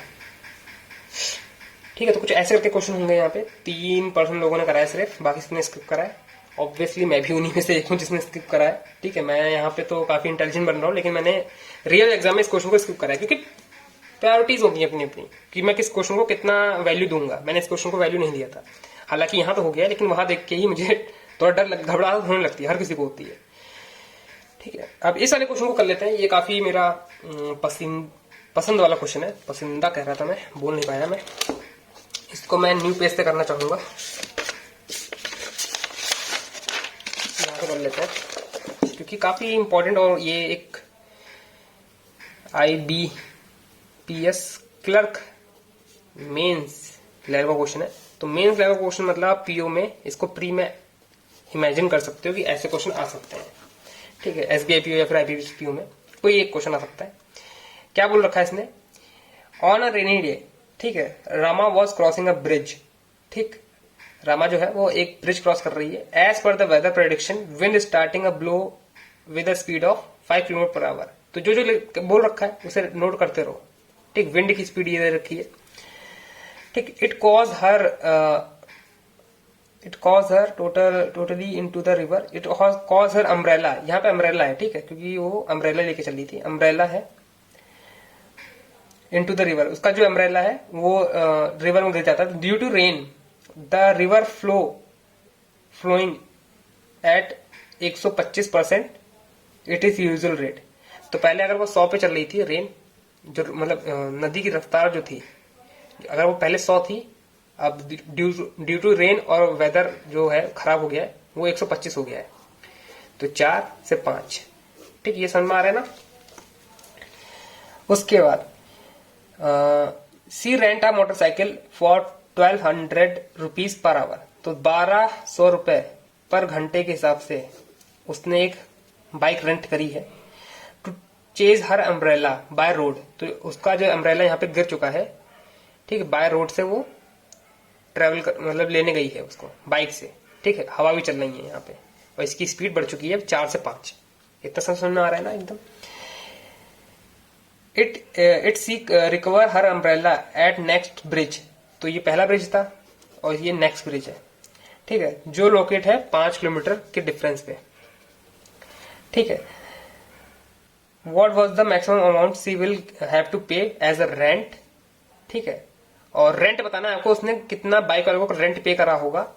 ठीक है, तो कुछ ऐसे करके क्वेश्चन होंगे यहाँ पे। 3% लोगों ने कराया सिर्फ, बाकी सबने स्किप करा है। ऑब्वियसली मैं भी उन्हीं में से एक हूँ जिसने स्किप करा है। ठीक है, मैं यहाँ पे तो काफी इंटेलिजेंट बन रहा हूँ, लेकिन मैंने रियल एग्जाम में इस क्वेश्चन को स्किप करा है, क्योंकि प्रायोरिटीज होगी अपनी अपनी कि मैं किस क्वेश्चन को कितना वैल्यू दूंगा। मैंने इस क्वेश्चन को वैल्यू नहीं दिया था, हालांकि यहाँ तो हो गया, लेकिन वहां देख के ही मुझे थोड़ा डर घबराहट होने लगती है, हर किसी को होती है। ठीक है, अब इस वाले क्वेश्चन को कर लेते हैं। ये काफी मेरा पसंद वाला क्वेश्चन है, पसंदीदा कह रहा था मैं, बोल नहीं पाया मैं। इसको मैं न्यू पेज पे करना चाहूंगा, यहाँ पे कर लेते हैं, क्योंकि काफी इंपॉर्टेंट और ये एक IBPS क्लर्क मेंस लेवल का क्वेश्चन है। तो मेंस लेवल का क्वेश्चन मतलब आप पीओ में इसको प्री में इमेजिन कर सकते हो कि ऐसे क्वेश्चन आ सकते हैं। ठीक है, SBI पीओ या फिर IBPS पीओ में कोई एक क्वेश्चन आ सकता है। क्या बोल रखा है इसने, ऑन अ रेनी डे, ठीक है, Rama was crossing a bridge. ठीक, रामा जो है वो एक ब्रिज क्रॉस कर रही है। As per the weather prediction wind starting a blow with a speed of 5 kilometre per hour. तो जो जो बोल रखा है उसे नोट करते रहो। ठीक, विंड की स्पीड ये दे रखी है। ठीक, it cause her totally into the river. It cause her umbrella, यहाँ पे अम्ब्रेला है, ठीक है, क्योंकि वो अम्ब्रेला लेके चल रही थी, अम्ब्रेला है इनटू द रिवर। उसका जो अम्ब्रेला है वो रिवर में गिर जाता है। Due to rain the river flowing at 125%, it is usual rate. तो पहले अगर वो 100 पे चल रही थी रेन, जो मतलब नदी की रफ्तार जो थी, अगर वो पहले 100 थी, अब ड्यू टू रेन और वेदर जो है खराब हो गया है, वो 125 हो गया है। तो 4 से 5। ठीक, ये समझ में आ रहा है ना। उसके बाद she rent a motorcycle for 1200 rupees per hour. तो 1200 रुपए पर घंटे के हिसाब से उसने एक बाइक रेंट करी है। To chase her umbrella by road. तो उसका जो अम्ब्रेला यहाँ पे गिर चुका है, ठीक है, बाय रोड से वो ट्रेवल मतलब लेने गई है उसको बाइक से। ठीक है, हवा भी चल रही है यहाँ पे, और इसकी स्पीड बढ़ चुकी है 4 से 5। इतना समझ में आ रहा है ना एकदम। It seek recover her umbrella at next bridge. तो ये पहला ब्रिज था और ये नेक्स्ट ब्रिज है। ठीक है, जो लोकेट है 5 किलोमीटर के डिफरेंस पे। ठीक है, what was the maximum amount she will have to pay as a rent. ठीक है, और रेंट बताना है आपको, उसने कितना बाइक वाले को रेंट पे करा होगा।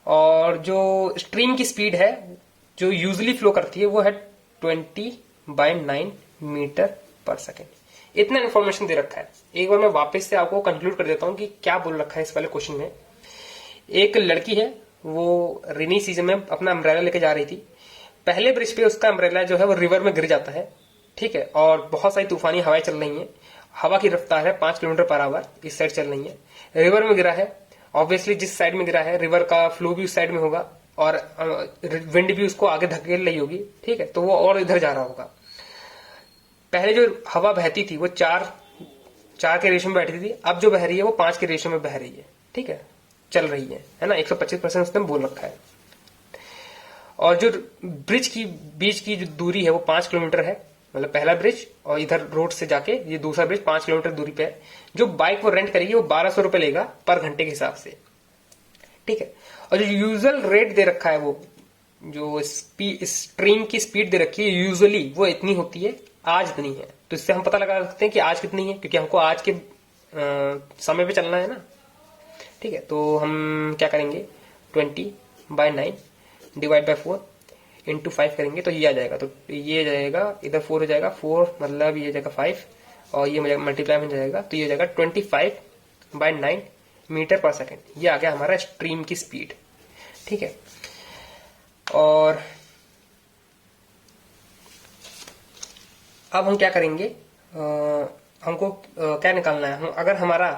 और जो स्ट्रीम की स्पीड है जो यूजुअली फ्लो करती है वो है 20/9 मीटर पर सेकेंड। इतना इन्फॉर्मेशन दे रखा है। एक बार मैं वापस से आपको कंक्लूड कर देता हूं कि क्या बोल रखा है इस वाले क्वेश्चन में। एक लड़की है, वो रेनी सीजन में अपना अम्ब्रेला लेके जा रही थी। पहले ब्रिज पे उसका अम्ब्रेला जो है वो रिवर में गिर जाता है। ठीक है, और बहुत सारी तूफानी हवाएं चल रही हैं। हवा की रफ्तार है 5 किलोमीटर पर आवर, इस साइड चल रही है। रिवर में गिरा है, ऑब्वियसली जिस साइड में गिरा है रिवर का फ्लो भी उस साइड में होगा, और विंड भी उसको आगे धकेल रही होगी। ठीक है, तो वो और इधर जा रहा होगा। पहले जो हवा बहती थी वो 4 के रेशियो में बैठी थी, अब जो बह रही है वो 5 के रेशियो में बह रही है। ठीक है, चल रही है ना। 125% उसने बोल रखा है। और जो ब्रिज की बीच की जो दूरी है वो 5 किलोमीटर है, मतलब पहला ब्रिज और इधर रोड से जाके ये दूसरा ब्रिज 5 किलोमीटर दूरी पे है। जो बाइक वो रेंट करेगी वो 1200 रुपए लेगा पर घंटे के हिसाब से। ठीक है, और जो यूजुअल रेट दे रखा है, वो जो स्ट्रीम की स्पीड दे रखी है यूजुअली वो इतनी होती है, आज इतनी है। तो इससे हम पता लगा सकते हैं कि आज कितनी है, क्योंकि हमको आज के समय पे चलना है ना। ठीक है, तो हम क्या करेंगे 20/9 डिवाइड बाय 4 इंटू 5 करेंगे तो ये आ जाएगा। तो ये जाएगा इधर 4 हो जाएगा, 4 मतलब ये जाएगा 5 और ये मल्टीप्लाई में जाएगा तो ये जाएगा 25/9 मीटर पर सेकेंड। ये आ गया हमारा स्ट्रीम की स्पीड। ठीक है, और अब हम क्या करेंगे, हमको क्या निकालना है, हम अगर हमारा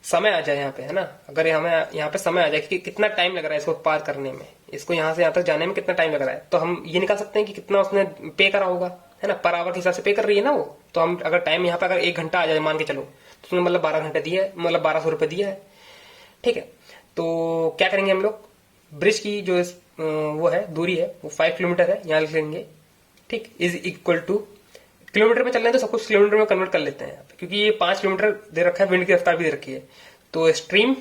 समय आ जाए यहाँ पे, है ना, अगर हमें यहाँ पे समय आ जाए कि कितना टाइम लग रहा है इसको पार करने में, इसको यहाँ से यहाँ तक जाने में कितना टाइम लग रहा है, तो हम ये निकाल सकते हैं कि कितना उसने पे करा होगा, है ना, पर आवर के हिसाब से पे कर रही है ना वो। तो हम अगर टाइम यहाँ पे अगर 1 घंटा आ जाए मान के चलो, तो उसने मतलब 12 घंटे दिया है, मतलब 1200 रुपये दिया है। ठीक है, तो क्या करेंगे हम लोग, ब्रिज की जो वो है दूरी है वो 5 किलोमीटर है, यहाँ लिख लेंगे। ठीक, इज इक्वल टू, किलोमीटर में चल रहे हैं तो सब कुछ किलोमीटर में कन्वर्ट कर लेते हैं क्योंकि ये 5 किलोमीटर दे रखा है, विंड की रफ्तार भी दे रखी है। तो स्ट्रीम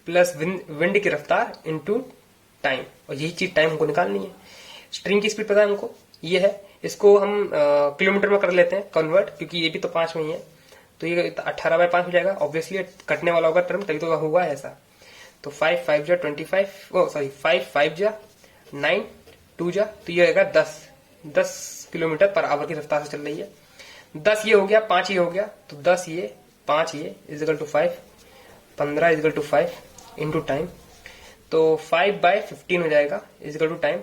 प्लस विंड की रफ्तार इनटू टाइम, और यही चीज टाइम हमको निकालनी है। स्ट्रीम की स्पीड पता है हमको, ये है, इसको हम किलोमीटर में कर लेते हैं कन्वर्ट, क्योंकि ये भी तो 5 में ही है, तो ये 18/5 हो जाएगा। ऑब्वियसली कटने वाला होगा टर्म, तभी तो हुआ है ऐसा। तो 5 5 जा 25, सॉरी 5 5 जा 9 2 जा, तो ये आएगा 10 किलोमीटर पर आवर की रफ्तार से चल रही है। 10 ये हो गया, 5 ये हो गया, तो 10 ये 5 ये equal to 5, 15 equal to 5 into time, तो 5/15 हो जाएगा equal to time,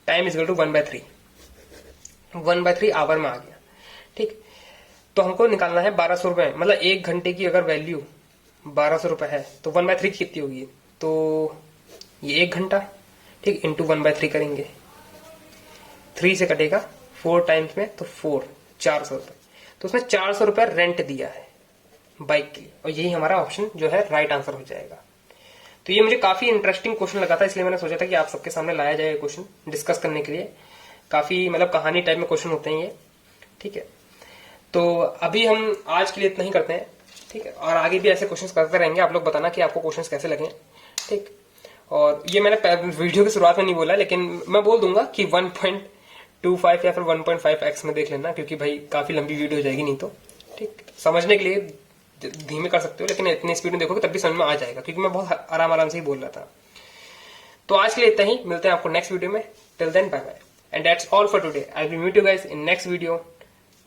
time equal to 1/3, 1/3 hour में आ गया। ठीक, तो हमको निकालना है 1200 रुपए, मतलब 1 घंटे की अगर वैल्यू 1200 रुपए है तो 1/3 कितनी होगी, तो ये 1 घंटा, ठीक, इंटू 1/3 करेंगे, 3 से कटेगा 4 टाइम्स में, तो 4 400 रुपए। तो उसने 400 रुपए रेंट दिया है बाइक की, और यही हमारा ऑप्शन जो है राइट आंसर हो जाएगा। तो ये मुझे काफी इंटरेस्टिंग क्वेश्चन लगा था, इसलिए मैंने सोचा था कि आप सबके सामने लाया जाए क्वेश्चन डिस्कस करने के लिए। काफी मतलब कहानी टाइप में क्वेश्चन होते हैं ये। ठीक है, तो अभी हम आज के लिए इतना ही करते हैं। ठीक है, और आगे भी ऐसे क्वेश्चंस करते रहेंगे, आप लोग बताना कि आपको क्वेश्चंस कैसे लगे। ठीक, और ये मैंने वीडियो की शुरुआत में नहीं बोला, लेकिन मैं बोल दूंगा कि 1.25 या फिर 1.5x में देख लेना, क्योंकि भाई काफी लंबी वीडियो हो जाएगी नहीं तो। ठीक, समझने के लिए धीमे कर सकते हो, लेकिन इतनी स्पीड में देखोगे तब भी समझ में आ जाएगा, क्योंकि मैं बहुत आराम से ही बोल रहा था। तो आज के लिए इतना ही, मिलते हैं आपको नेक्स्ट वीडियो में। Till then bye bye, and that's all for today. I will meet you guys in next video.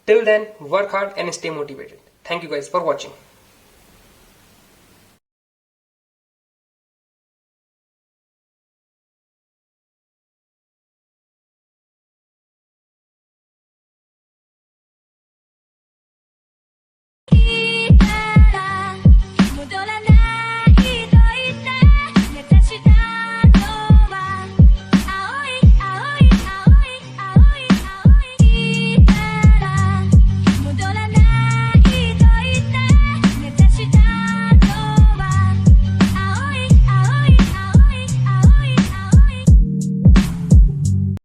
Till then work hard and stay motivated. Thank you guys for watching.